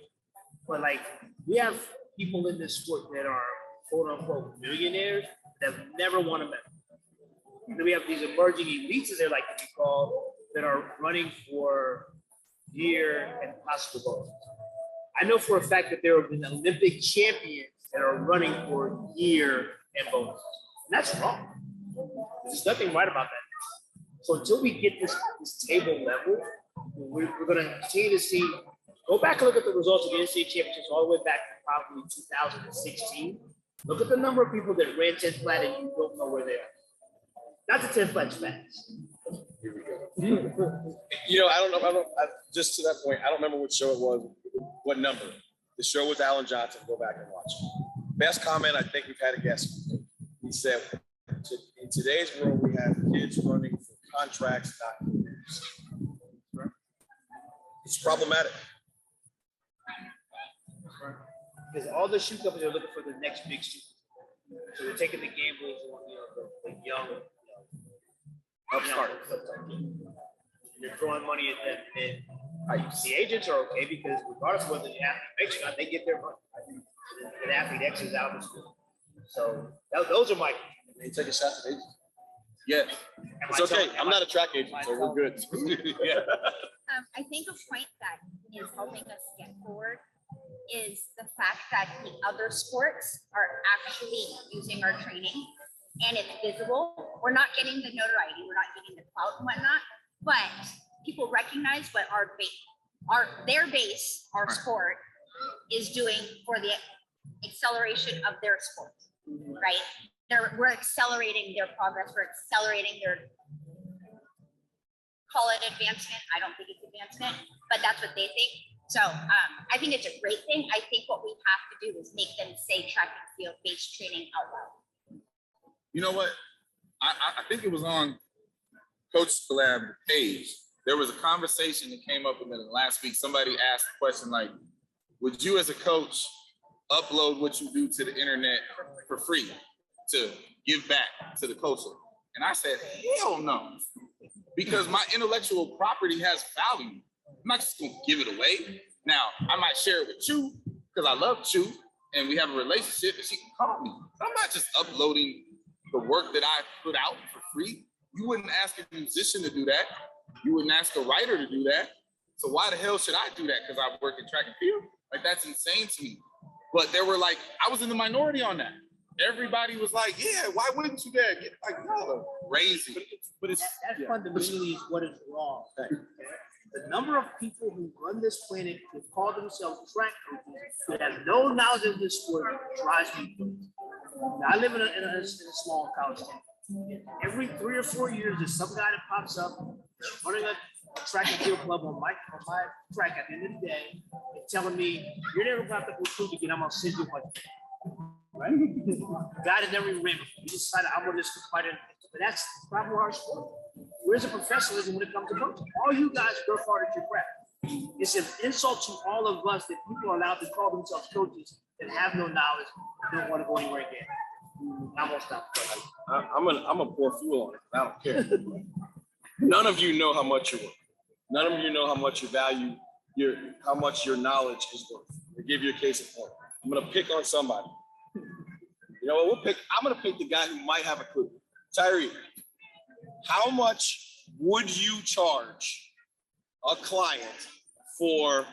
But like, we have people in this sport that are quote unquote millionaires that have never won a medal. And then we have these emerging elites, as they like to be called, that are running for year and possible goals. I know for a fact that there have been Olympic champions that are running for year and bonuses. And that's wrong. There's nothing right about that. So until we get this table level, we're going to continue to see. Go back and look at the results of the NCAA championships all the way back to probably 2016. Look at the number of people that ran 10 flat and you don't know where they are. Not the 10 flat fast. Here we go. You know, just to that point, I don't remember what show it was, what number. The show was Alan Johnson. Go back and watch. Best comment I think we've had a guest. He said, in today's world, we have kids running for contracts, not careers. It's problematic. Because all the shoe companies are looking for the next big shoe. So they're taking the gamblers on the young upstart. And they're throwing money at them. And the agents are okay because regardless of whether the athlete makes it or not, they get their money. The athlete exits out of the school. So those are my. They take a shot at agents. Yeah. It's okay. I'm not a track agent, so we're good. Yeah. I think a point that is helping us get forward is the fact that the other sports are actually using our training and it's visible. We're not getting the notoriety, we're not getting the clout and whatnot, but people recognize what their base, our sport, is doing for the acceleration of their sport, right? We're accelerating their progress, we're accelerating their, call it advancement. I don't think it's advancement, but that's what they think. So I think it's a great thing. I think what we have to do is make them say track and field based training out loud. You know what? I think it was on Coach Collab page. There was a conversation that came up with it last week. Somebody asked the question like, would you as a coach upload what you do to the internet for free to give back to the culture? And I said, hell no. Because my intellectual property has value. I'm not just gonna give it away. Now, I might share it with Chu because I love Chu and we have a relationship and she can call me. But I'm not just uploading the work that I put out for free. You wouldn't ask a musician to do that. You wouldn't ask a writer to do that. So why the hell should I do that? Because I work in track and field? Like, that's insane to me. But there were like, I was in the minority on that. Everybody was like, yeah, why wouldn't you dare? Get like, no, crazy. But it's That fundamentally is what is wrong. The number of people who run this planet who call themselves track coaches that have no knowledge of this sport drives me crazy. Now, I live in a small college town. Every 3 or 4 years, there's some guy that pops up running a track and field club on my track at the end of the day and telling me, you're never going to have to recruit again, I'm going to send you one. Right? God had never even ran before. You decided I'm going to just fight it. But that's the problem with our sport. Where's the professionalism when it comes to coaching? All you guys work hard at your craft. It's an insult to all of us that people are allowed to call themselves coaches that have no knowledge and don't want to go anywhere again. I'm gonna stop. I'm gonna pour fuel on it. I don't care. None of you know how much you're worth. None of you know how much you value how much your knowledge is worth. To give you a case in point, I'm gonna pick on somebody. You know what? I'm gonna pick the guy who might have a clue. Tyree, how much would you charge a client for a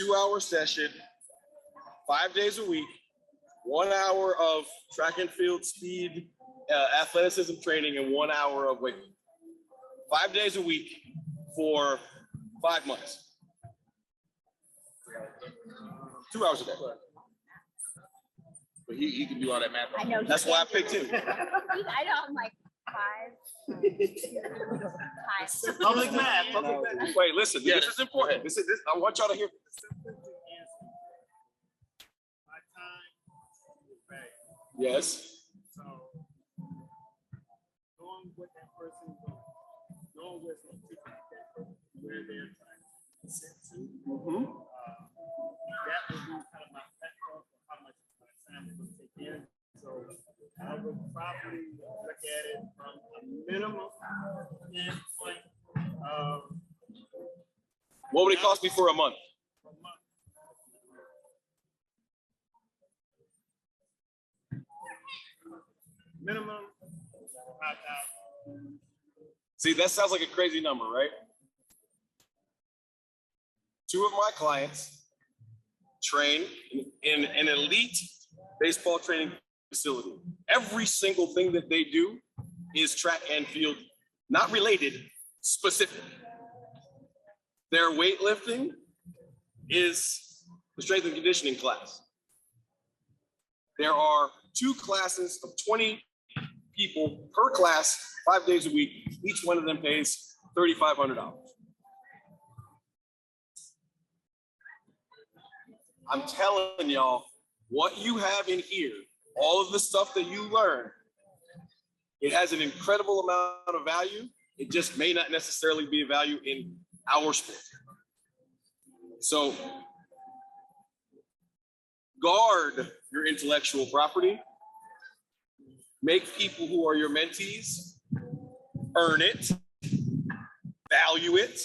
2-hour session, 5 days a week, 1 hour of track and field speed, athleticism training, and 1 hour of weight? 5 days a week for 5 months. 2 hours a day. But he can do all that math. I know. That's why I picked him. I know. I'm like 5. Public math. Wait, listen. This is important. This. I want y'all to hear. My time is valuable. Yes. So knowing what that person is knowing what's going to take that person where they're trying to set to, that would be kind of my platform for how much time it would take in. So I would probably look at it from a minimum standpoint of What would it cost me for a month? a month. Minimum 5,000. See, that sounds like a crazy number, right? 2 of my clients train in an elite baseball training facility. Every single thing that they do is track and field, not related, specific. Their weightlifting is the strength and conditioning class. There are 2 classes of 20 people per class, 5 days a week. Each one of them pays $3,500. I'm telling y'all, what you have in here, all of the stuff that you learn, it has an incredible amount of value. It just may not necessarily be a value in our sport. So guard your intellectual property. Make people who are your mentees earn it, value it,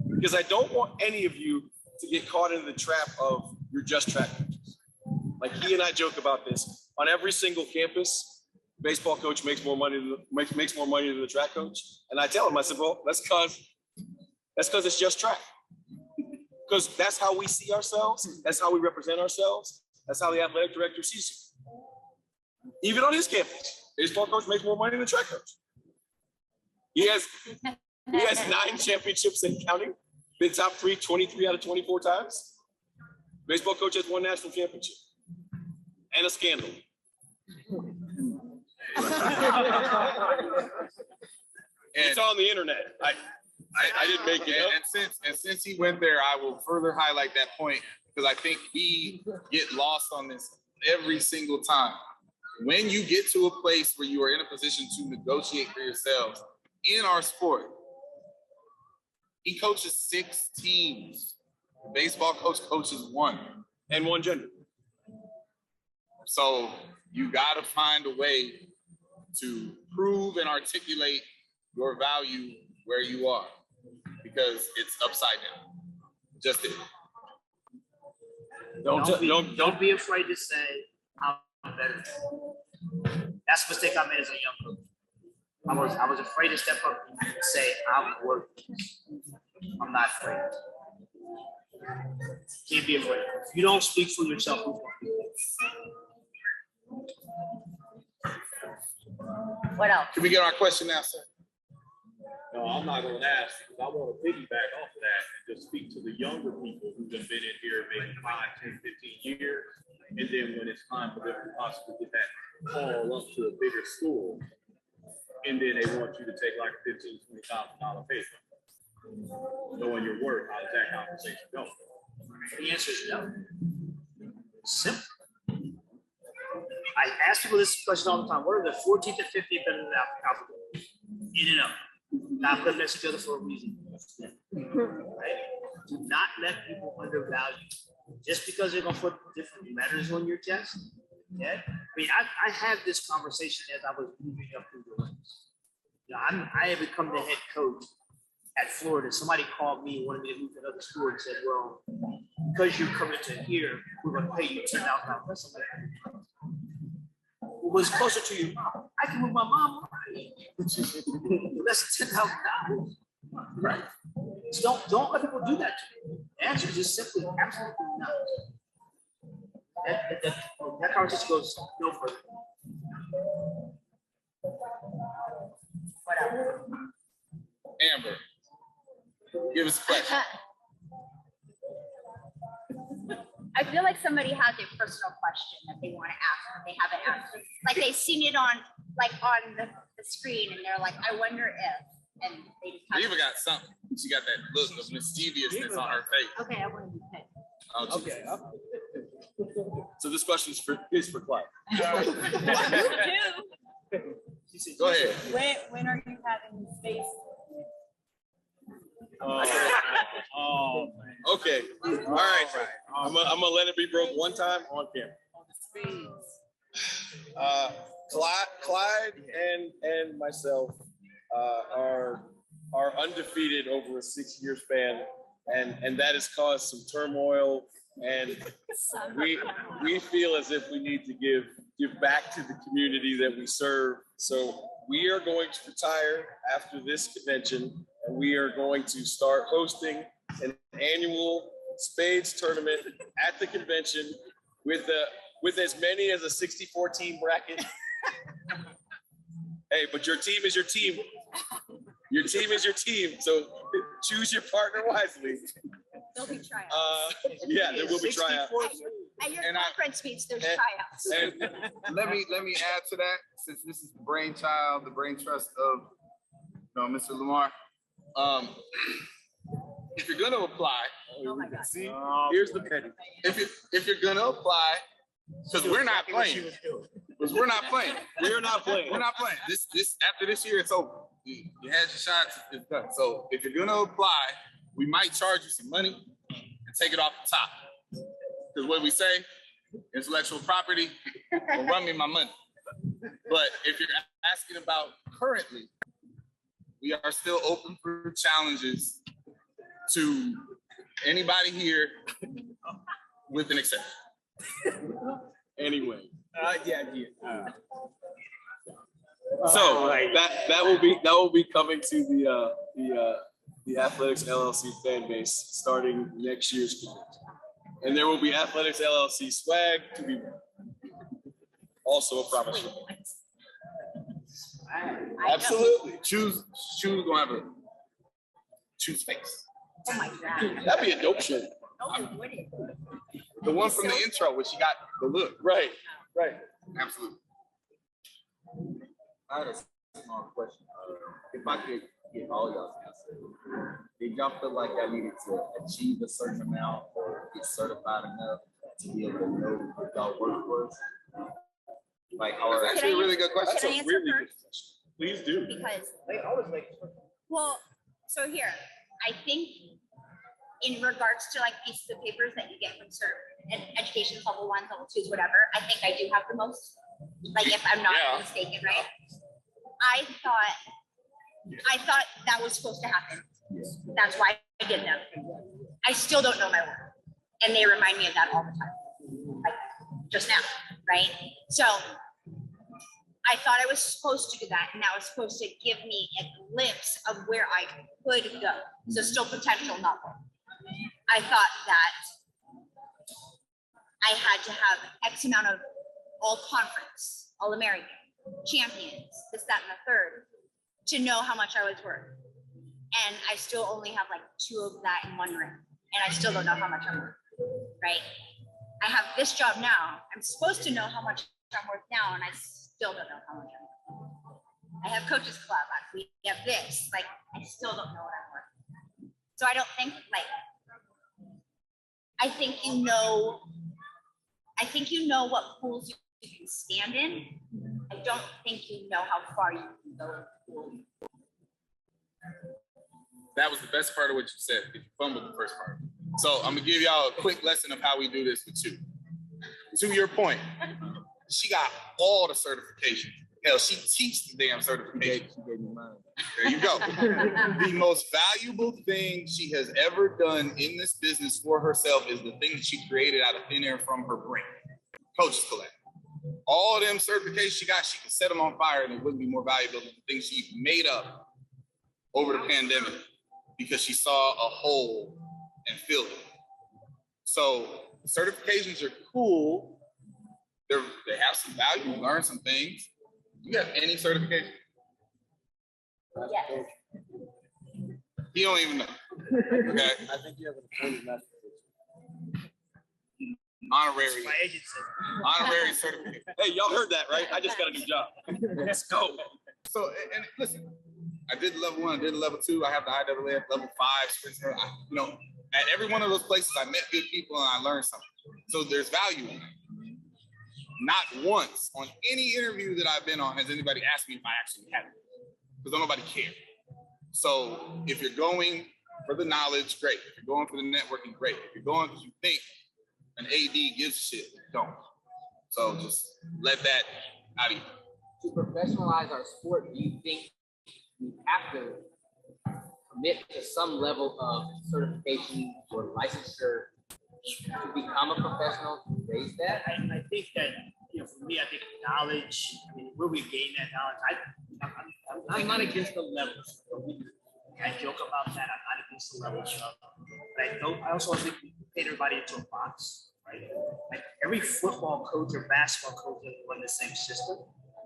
because I don't want any of you to get caught in the trap of you're just track coaches. Like he and I joke about this. On every single campus, baseball coach makes more money than the track coach. And I tell him, I said, well, that's because it's just track. Because that's how we see ourselves. That's how we represent ourselves. That's how the athletic director sees it. Even on his campus, baseball coach makes more money than the track coach. He has 9 championships and counting. Been top 3 23 out of 24 times. Baseball coach has 1 national championship and a scandal. It's on the internet. I didn't make it up. And since he went there, I will further highlight that point because I think we get lost on this every single time. When you get to a place where you are in a position to negotiate for yourselves in our sport, he coaches 6 teams. The baseball coach coaches 1. And 1 gender. So you got to find a way to prove and articulate your value where you are because it's upside down. Just it. Don't be afraid to say I'm better. That's a mistake I made as a young coach. I was afraid to step up and say I'm worth this. I'm not afraid. Can't be afraid. If you don't speak for yourself, who's going to? What else? Can we get our question now, sir? No, I'm not going to ask because I want to piggyback off of that and just speak to the younger people who've been in here maybe 5, 10, 15 years. And then when it's time for them to possibly get that call up to a bigger school, and then they want you to take like a $15,000, $20,000 pay cut. Knowing your worth, how does that conversation go? The answer is no. Simple. I ask people this question all the time. What are the 14th and 15th letters of the alphabet? In and out. Not put next to each other for a reason. Right? Do not let people undervalue you. Just because they're going to put different letters on your chest Yeah. I mean, I had this conversation as I was moving up through the ranks. You know, I had become the head coach at Florida. Somebody called me, wanted me to move to another school, and said, "Well, because you're coming to here, we're going to pay you $10,000." What was closer to you? I can move my mom. Less than $10,000. Right. So don't let people do that to you. The answer is just simply absolutely not. That conversation goes no further. What else? Amber, give us a question. I feel like somebody has a personal question that they want to ask, but they haven't asked. Like they've seen it on the screen, and they're like, "I wonder if," and they just haven't. Eva got something. She got that look of mischievousness on her face. Okay, I want to be picked. Oh, Okay. So this question is for Clyde. Go ahead. When are you having space? Oh, man. Okay. All right. I'm gonna let it be broke one time on camera. Clyde and myself are undefeated over a 6-year span, and that has caused some turmoil. And we feel as if we need to give back to the community that we serve. So we are going to retire after this convention, and we are going to start hosting an annual spades tournament at the convention with as many as a 64 team bracket. Hey, but your team is your team. Your team is your team. So choose your partner wisely. There'll be tryouts. Yeah, there will be tryouts. At your And conference meets, there's tryouts. And let me add to that, since this is the brainchild, the brain trust of Mr. Lamar. If you're gonna apply, Oh my God. see, here's the petty. If you're gonna apply, because we're not playing. Because we're not playing. We're not playing. We're not playing. This after this year, it's over. You had your shots, it's done. So if you're gonna apply, we might charge you some money and take it off the top. Because what we say, intellectual property will run me my money. But if you're asking about currently, we are still open for challenges to anybody here with an exception. Anyway. So that will be coming to the Athletics LLC fan base starting next year's convention. And there will be Athletics LLC swag to be also a promise. Absolutely. Choose gonna have a choose face. Oh my God. That'd be a dope shit. No, you wouldn't. The one from the intro where she got the look. Right. Absolutely. I had a small question. If I could get all y'all's answer, did y'all feel like I needed to achieve a certain amount or get certified enough to be able to know what y'all work was? Like, or That's actually a really good question. Can I answer first? Please do. Because, They always make. well, so here, I think in regards to like pieces of papers that you get from certain education level 1, level 2s, whatever, I think I do have the most. Like if I'm not Yeah. mistaken, right? I thought that was supposed to happen. That's why I did them. I still don't know my work. And they remind me of that all the time. Like just now, right? So I thought I was supposed to do that, and that was supposed to give me a glimpse of where I could go. So still potential, not work. I thought that I had to have X amount of all conference, all American, champions, this, that, and the third, to know how much I was worth. And I still only have like 2 of that in 1 ring. And I still don't know how much I'm worth, right? I have this job now. I'm supposed to know how much I'm worth now, and I still don't know how much I'm worth. I have Coaches Club, we have this, like, I still don't know what I'm worth. So I don't think, like, I think you know what pools you can stand in. I don't think you know how far you can go in the pool. That was the best part of what you said. If you fumbled the first part. So I'm gonna give y'all a quick lesson of how we do this with you. To your point, She got all the certifications. Hell, she teaches the damn certification. There you go. The most valuable thing she has ever done in this business for herself is the thing that she created out of thin air from her brain. Coaches Collect. All them certifications she got, she could set them on fire and it wouldn't be more valuable than the things she made up over the pandemic because she saw a hole and filled it. So certifications are cool. They have some value, you learn some things. You have any certification? Yes. You don't even know. Okay. I think you have an appointed master. Honorary. My agent said. Honorary certificate. Hey, y'all heard that, right? I just got a new job. Let's go. So, and listen, I did level 1, I did level 2. I have the IAAF level 5. You know, at every one of those places, I met good people and I learned something. So there's value in that. Not once on any interview that I've been on has anybody asked me if I actually have it, because don't nobody care. So if you're going for the knowledge, great. If you're going for the networking, great. If you're going because you think an AD gives a shit, don't. So just let that out of you. To professionalize our sport, do you think we have to commit to some level of certification or licensure to become a professional, to raise that? I think that, you know, for me, I think knowledge, I mean, where we gain that knowledge, I'm not against the levels. I joke about that. I'm not against the levels. But I also think we fit everybody into a box, right? Like every football coach or basketball coach doesn't run the same system.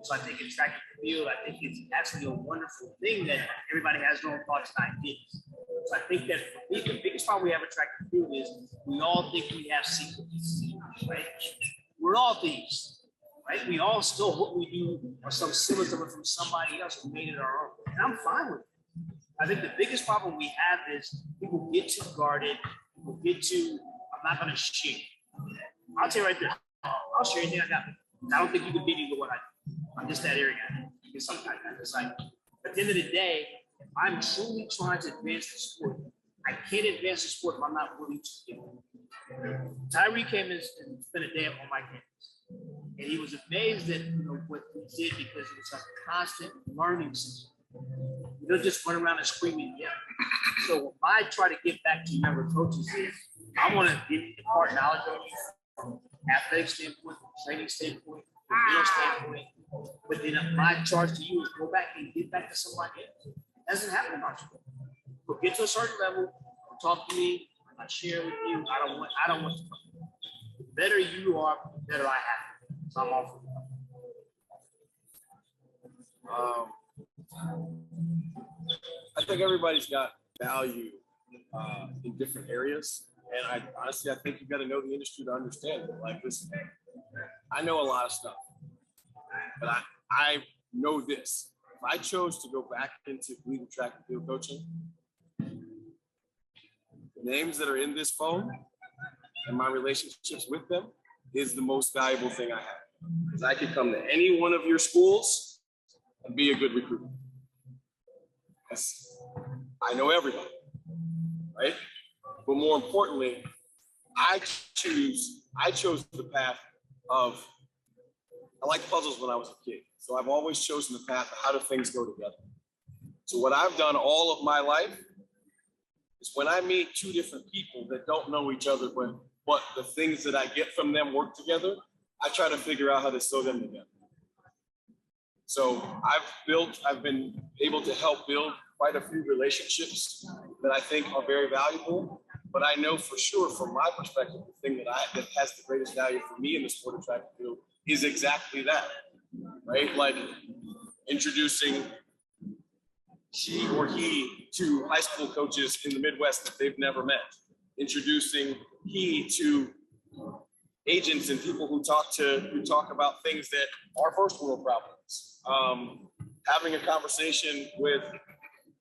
So I think in track and field, I think it's actually a wonderful thing that everybody has their own thoughts and ideas. So I think that for me, the biggest problem we have in track and field is we all think we have secrets, right? We're all thieves, right? We all steal what we do or some symbols of it from somebody else who made it our own. And I'm fine with it. I think the biggest problem we have is people get too guarded, people get too, I'm not going to share. I'll tell you right there, I'll share anything I got. I don't think you can beat me with what I do. I'm just that arrogant. At the end of the day, if I'm truly trying to advance the sport, I can't advance the sport if I'm not willing to do it. Tyree came in and spent a day on my campus. And he was amazed at what we did because it was a constant learning system. You don't just run around and scream and yell. So what I try to get back to younger coaches is I want to impart knowledge on you from athletic standpoint, from training standpoint, from real standpoint. But then my charge to you is go back and get back to somebody else. It doesn't happen in our sport. But get to a certain level, talk to me, I share with you. I don't want to. The better you are, the better I have. So I'm all for it. I think everybody's got value in different areas. And I think you've got to know the industry to understand it. Like, listen, I know a lot of stuff, but I know this. If I chose to go back into collegiate track and field coaching, the names that are in this phone and my relationships with them is the most valuable thing I have. Because I could come to any one of your schools and be a good recruiter. I know everybody, right? But more importantly, I chose the path of, I liked puzzles when I was a kid. So I've always chosen the path of how do things go together. So what I've done all of my life is when I meet two different people that don't know each other, but the things that I get from them work together, I try to figure out how to sew them together. So I've been able to help build quite a few relationships that I think are very valuable. But I know for sure, from my perspective, the thing that has the greatest value for me in the sport of track and field is exactly that, right? Like introducing she or he to high school coaches in the Midwest that they've never met, introducing he to agents and people who talk about things that are first world problems, having a conversation with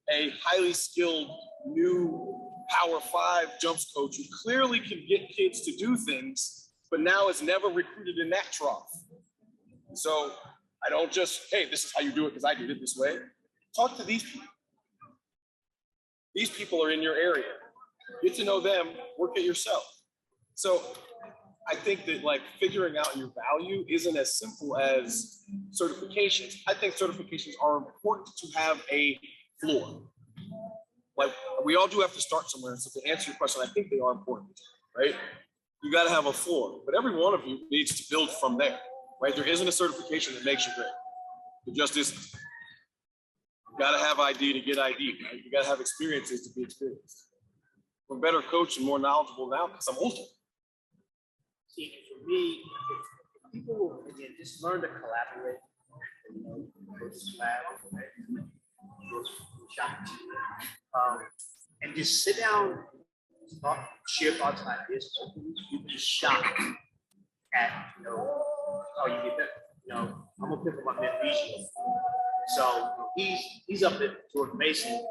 a highly skilled new Power 5 jumps coach who clearly can get kids to do things, but now is never recruited in that trough. So I don't just, hey, this is how you do it because I did it this way. Talk to these people. These people are in your area. Get to know them, work it yourself. So I think that like figuring out your value isn't as simple as certifications. I think certifications are important to have a floor. Like we all do have to start somewhere. So to answer your question, I think they are important, right? You got to have a floor, but every one of you needs to build from there, right? There isn't a certification that makes you great. It just isn't. You got to have ID to get ID, right? You got to have experiences to be experienced. I'm a better coach and more knowledgeable now because I'm older. See, for me, if people will, again, just learn to collaborate, you know, go to lab, go to shop, and just sit down, talk, share thoughts and ideas. You'd be shocked at, you know, how you get that. You know, I'm gonna pick up my man Rishi. So he's up at George Mason.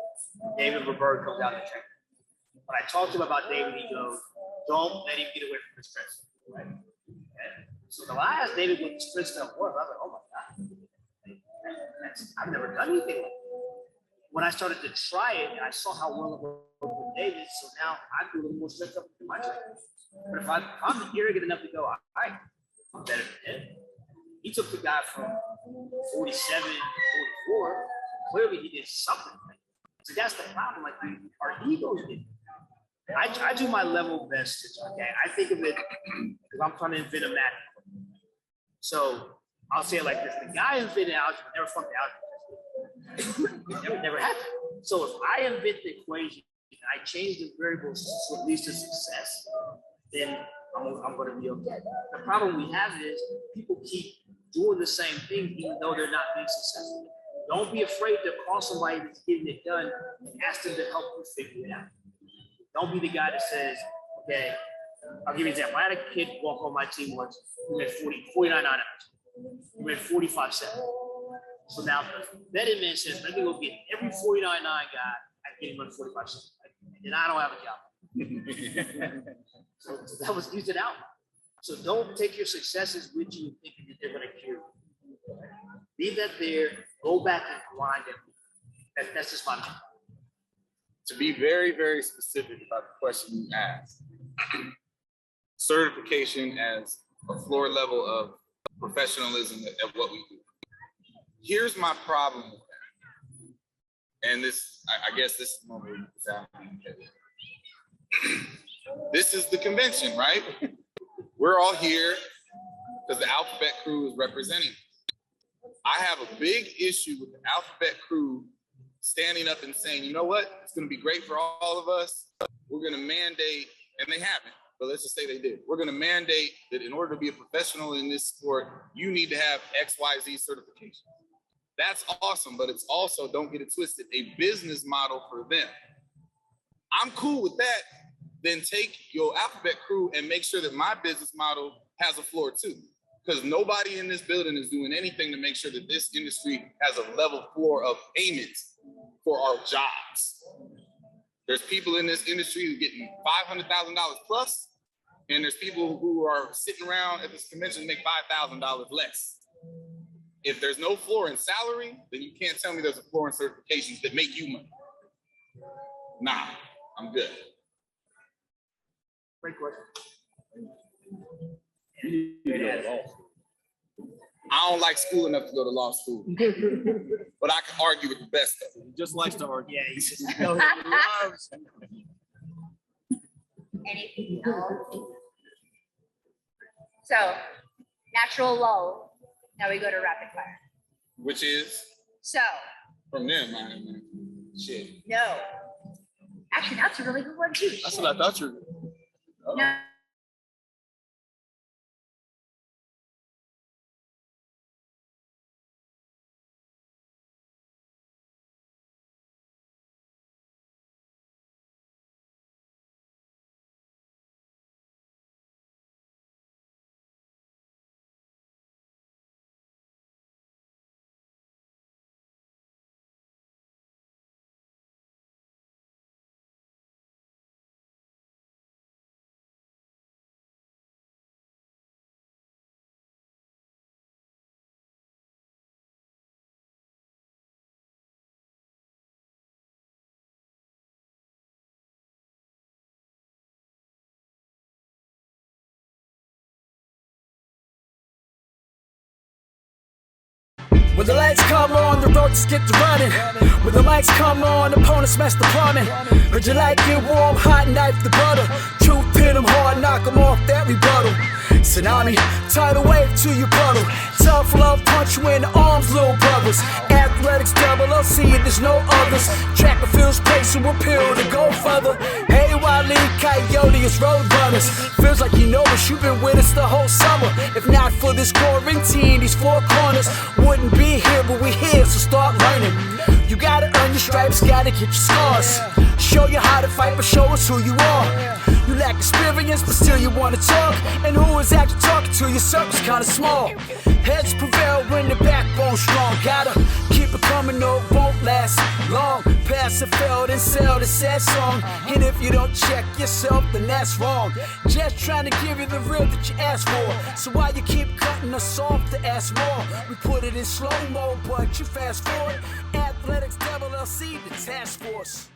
David Roberta comes out to train. When I talked to him about David, he goes, "Don't let him get away from the stress." Right? And so when I asked David what the stress stuff was, I was like, "Oh my God, I've never done anything like that." When I started to try it, and I saw how well it worked with David, so now I do a little more stressed up in my training. But if I'm arrogant enough to go, I'm better than him. He took the guy from 47 to 44. Clearly, he did something. So that's the problem. Like our egos did. I do my level best. Okay, I think of it because I'm trying to invent a math. So I'll say it like this: the guy who invented algebra never flunked algebra. Never happened. So if I invent the equation and I change the variables to at least to success, then I'm going to be okay. The problem we have is people keep doing the same thing even though they're not being successful. Don't be afraid to call somebody that's getting it done and ask them to help you figure it out. Don't be the guy that says, okay, I'll give you an example. I had a kid walk on my team once who made 49 hours. He made 45-7. So now the betting man says, let me go get every 49-9 guy I get him run 45-7. And I don't have a job. So that was use it out. So don't take your successes with you thinking that they're going to cure you. Leave that there. Go back and grind it. That's just my mind. To be very, very specific about the question you asked, certification as a floor level of professionalism at what we do. Here's my problem with that. And this, I guess this is the moment where you can this is the convention, right? We're all here because the Alphabet Crew is representing. I have a big issue with the Alphabet Crew standing up and saying, you know what, it's going to be great for all of us. We're going to mandate, and they haven't, but let's just say they did. We're going to mandate that in order to be a professional in this sport, you need to have XYZ certification. That's awesome, but it's also, don't get it twisted, a business model for them. I'm cool with that. Then take your Alphabet Crew and make sure that my business model has a floor too. Because nobody in this building is doing anything to make sure that this industry has a level floor of payments for our jobs. There's people in this industry who are getting $500,000 plus, and there's people who are sitting around at this convention and make $5,000 less. If there's no floor in salary, then you can't tell me there's a floor in certifications that make you money. Nah, I'm good. Great question. I don't like school enough to go to law school, but I can argue with the best of them. He just likes to argue. Yeah, he's just Anything else? So, natural lull. Now we go to rapid fire. Which is So, from them, man. Shit. no. Actually, that's a really good one too. That's what I thought you were. No. When the lights come on, the road just get to running. When the lights come on, opponents smash the plumbing. Heard you like it warm, hot knife the butter. Truth hit 'em hard, knock 'em off that rebuttal. Tsunami, tidal wave to your puddle. Tough love, punch you in the arms, little brothers. Athletics, LLC, there's no others. Track and field's place and we'll peel to go further. Hey, Wile E. Coyote, it's road runners. Feels like you know us, you've been with us the whole summer. If not for this quarantine, these four corners wouldn't be here, but we here, so start learning. You gotta earn your stripes, gotta get your scars. Show you how to fight, but show us who you are. You lack experience, but still you wanna talk. And who is actually talking to you? Circle's kinda small. Heads prevail when the backbone's strong. Gotta keep it coming, no, it won't last long. Pass and fail, then sell the sad song. And if you don't check yourself, then that's wrong. Just trying to give you the real that you asked for. So why you keep cutting us off to ask more? We put it in slow-mo, but you fast forward. Athletics, LLC, the task force.